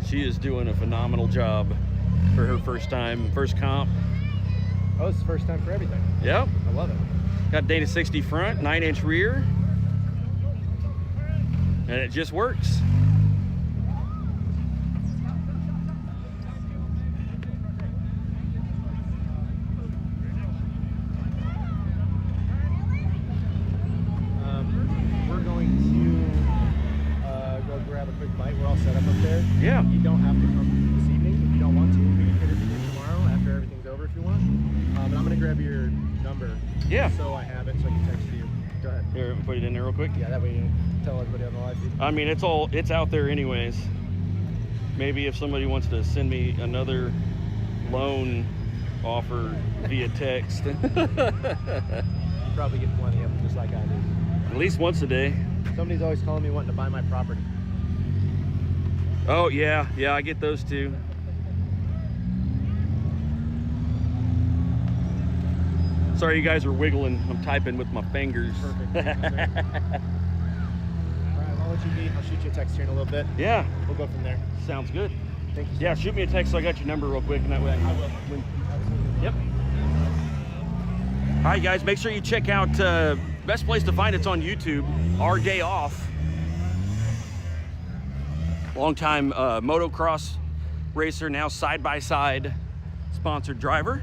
she is doing a phenomenal job for her first comp. Oh, it's the first time for everything. Yep. I love it. Got Dana 60 front, 9-inch rear, and it just works. We're going to go grab a quick bite. We're all set up there. Yeah. You don't have to come this evening if you don't want to. We can hit it again tomorrow after everything's over if you want. But I'm going to grab your number. Yeah. So I have it so I can text you. Go ahead. Here, put it in there real quick. Yeah, that way you can tell everybody on the live feed. I mean, it's out there anyways. Maybe if somebody wants to send me another loan offer via text. You probably get plenty of them just like I do. At least once a day. Somebody's always calling me wanting to buy my property. Oh, yeah, I get those too. Sorry, you guys are wiggling. I'm typing with my fingers. Perfect. All right, I'll let you be. I'll shoot you a text here in a little bit. Yeah. We'll go from there. Sounds good. Thank you. Yeah, shoot me a text so I got your number real quick, and that way I will. Yep. All right, guys, make sure you check out, best place to find it's on YouTube, Our Day Off. Longtime motocross racer, now side-by-side sponsored driver.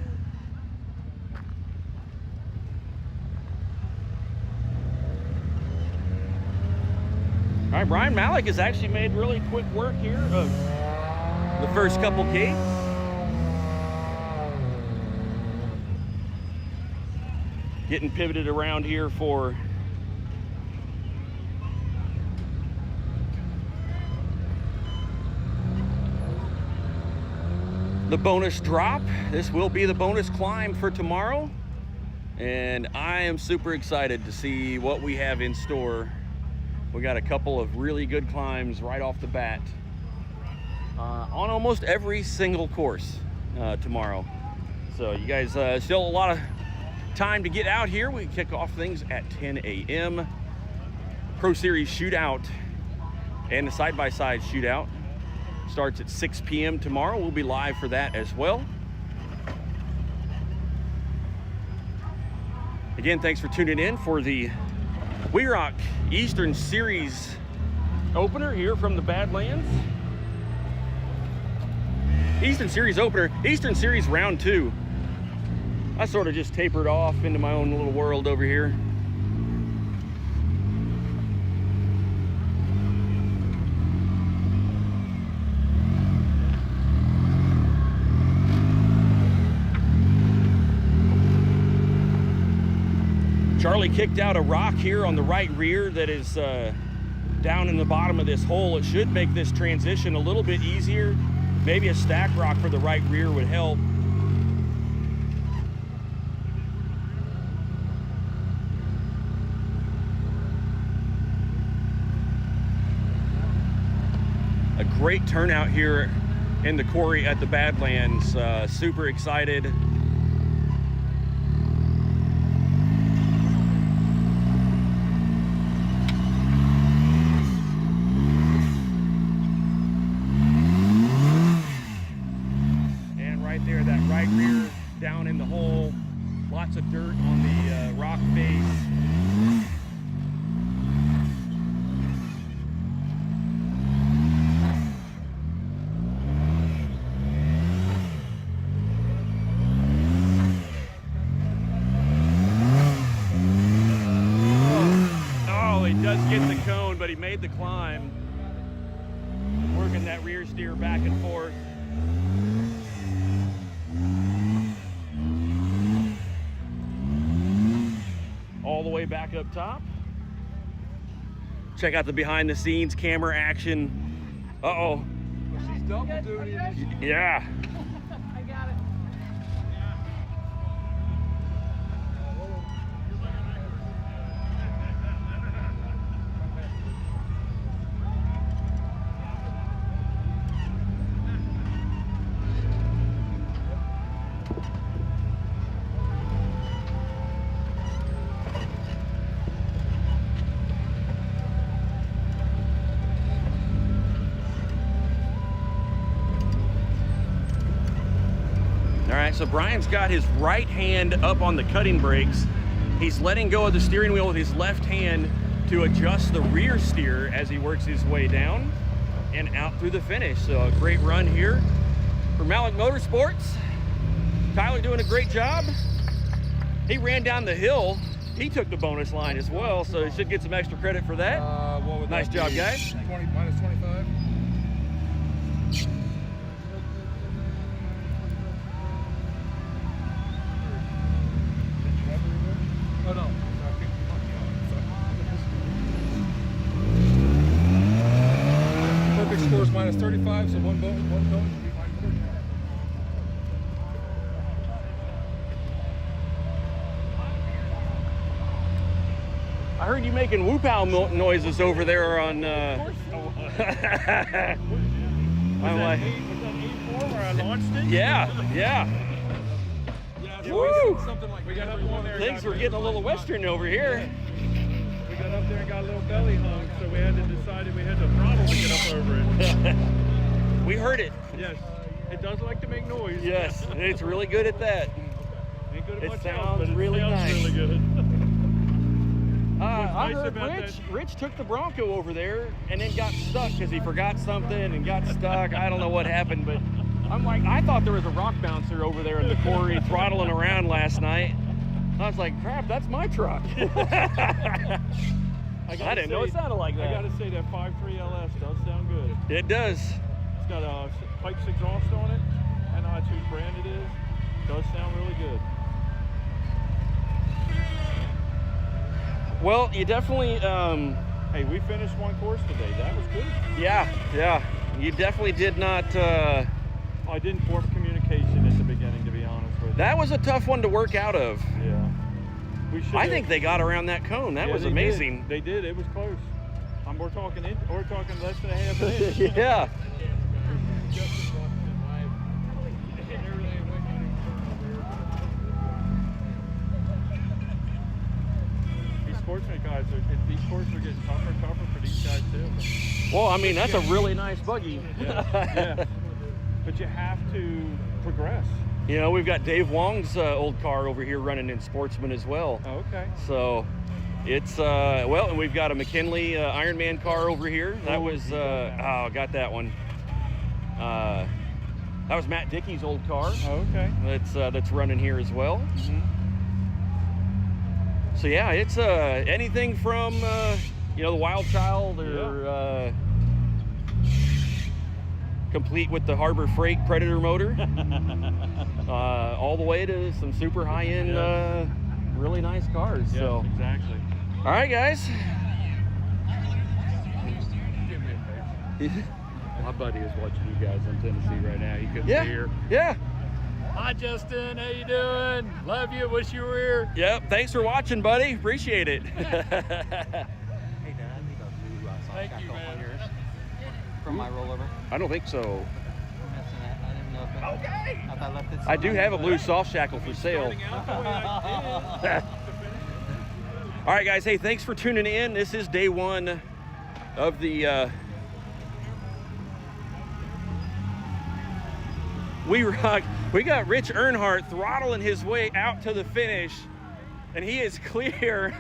All right, Brian Malik has actually made really quick work here of the first couple gates. Getting pivoted around here for the bonus drop. This will be the bonus climb for tomorrow, and I am super excited to see what we have in store. We got a couple of really good climbs right off the bat on almost every single course tomorrow. So you guys, still a lot of time to get out here. We kick off things at 10 a.m. Pro Series shootout and the side-by-side shootout starts at 6 p.m. tomorrow. We'll be live for that as well. Again, thanks for tuning in for the WEROCK Eastern Series opener here from the Badlands. Eastern Series opener, Eastern Series round 2. I sort of just tapered off into my own little world over here. Charlie kicked out a rock here on the right rear that is down in the bottom of this hole. It should make this transition a little bit easier. Maybe a stack rock for the right rear would help. A great turnout here in the quarry at the Badlands. Super excited. There, that right rear down in the hole, lots of dirt on the rock face. Oh, he does get the cone, but he made the climb. Working that rear steer back and forth. All the way back up top. Check out the behind the scenes camera action. Uh-oh. She's double duty. Yeah. I got it. right, so Brian's got his right hand up on the cutting brakes. He's letting go of the steering wheel with his left hand to adjust the rear steer as he works his way down and out through the finish. So a great run here for Malik Motorsports. Tyler doing a great job. He ran down the hill. He took the bonus line as well, so he should get some extra credit for that. Nice job, guys. 20 minus 25. Oh no. Perfect score is minus 35, so one vote. I heard you making whoop-ow noises over there on. I'm like, was that 84 where I launched it? Yeah. Woo! Something like we got up on there. Things were getting a little western over here. We got up there and got a little belly hung, so we had to decide that we had to throttle to get up over it. We heard it. Yes, it does like to make noise. Yes, it's really good at that. Ain't good at It much sounds else, but it really sounds nice. really good. I nice heard about Rich took the Bronco over there and then got stuck because he forgot something and got stuck. I don't know what happened, but I'm like, I thought there was a rock bouncer over there in the quarry throttling around last night. I was like, crap, that's my truck. I didn't know it sounded like that. I gotta say that 5.3 LS does sound good. It does. It's got a Pipes exhaust on it. I know that's whose brand it is. It does sound really good. Well, you definitely, hey, we finished one course today. That was good. Yeah. You definitely did not, I didn't form communication at the beginning, to be honest with you. that was a tough one to work out of. Yeah. I think they got around that cone. That was amazing. They did. It was close. We're talking less than a half an inch. Yeah. Sportsman guys, these courses are getting tougher and tougher for these guys too. Well, I mean, that's a really nice buggy. Yeah. But you have to progress. You know, we've got Dave Wong's old car over here running in Sportsman as well. Oh, okay. So it's, well, and we've got a McKinley Ironman car over here. That was, got that one. That was Matt Dickey's old car. Oh, okay. That's running here as well. Mm-hmm. So yeah, it's anything from the Wild Child or complete with the Harbor Freight Predator motor, all the way to some super high-end, really nice cars. Yeah, so exactly. All right, guys. My buddy is watching you guys in Tennessee right now. He couldn't be here. Yeah. Hi, Justin. How you doing? Love you. Wish you were here. Yep. Thanks for watching, buddy. Appreciate it. Hey, Dad, I need a blue Thank you, man. From my rollover. I don't think so. I didn't know if it, Okay. if I left it. I do have a blue soft shackle for sale. All right, guys. Hey, thanks for tuning in. This is day one of the WEROCK. We got Rich Earnhardt throttling his way out to the finish, and he is clear.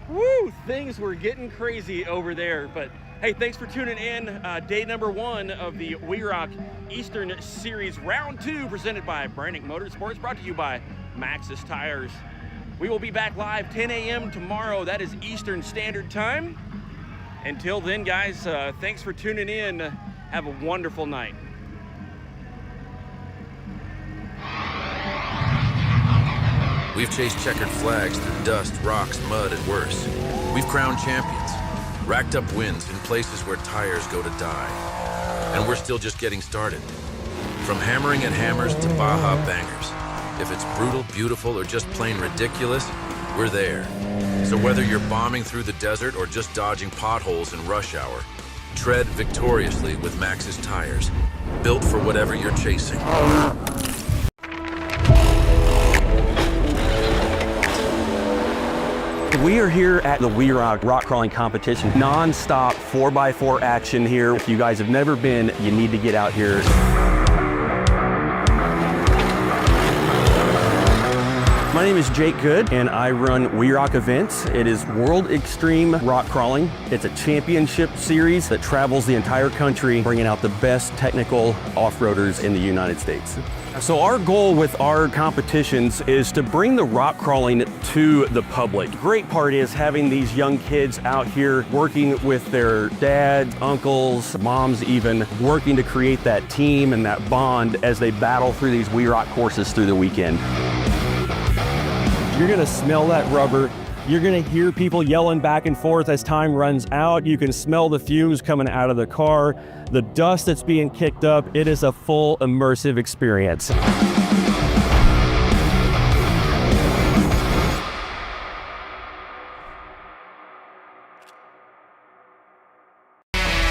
Woo! Things were getting crazy over there, but hey, thanks for tuning in. Day number one of the WEROCK Eastern Series Round 2, presented by Brannick Motorsports, brought to you by Maxxis Tires. We will be back live 10 a.m. tomorrow. That is Eastern Standard Time. Until then, guys, thanks for tuning in. Have a wonderful night. We've chased checkered flags through dust, rocks, mud, and worse. We've crowned champions, racked up wins in places where tires go to die. And we're still just getting started. From hammering at hammers to Baja bangers. If it's brutal, beautiful, or just plain ridiculous, we're there. So whether you're bombing through the desert or just dodging potholes in rush hour, tread victoriously with Maxxis tires, built for whatever you're chasing. We are here at the WEROCK rock crawling competition. Non-stop 4x4 action here. If you guys have never been, you need to get out here. My name is Jake Good, and I run WEROCK events. It is World Extreme Rock Crawling. It's a championship series that travels the entire country, bringing out the best technical off-roaders in the United States. So our goal with our competitions is to bring the rock crawling to the public. The great part is having these young kids out here working with their dads, uncles, moms even, working to create that team and that bond as they battle through these WEROCK courses through the weekend. You're gonna smell that rubber. You're gonna hear people yelling back and forth as time runs out. You can smell the fumes coming out of the car, the dust that's being kicked up. It is a full immersive experience.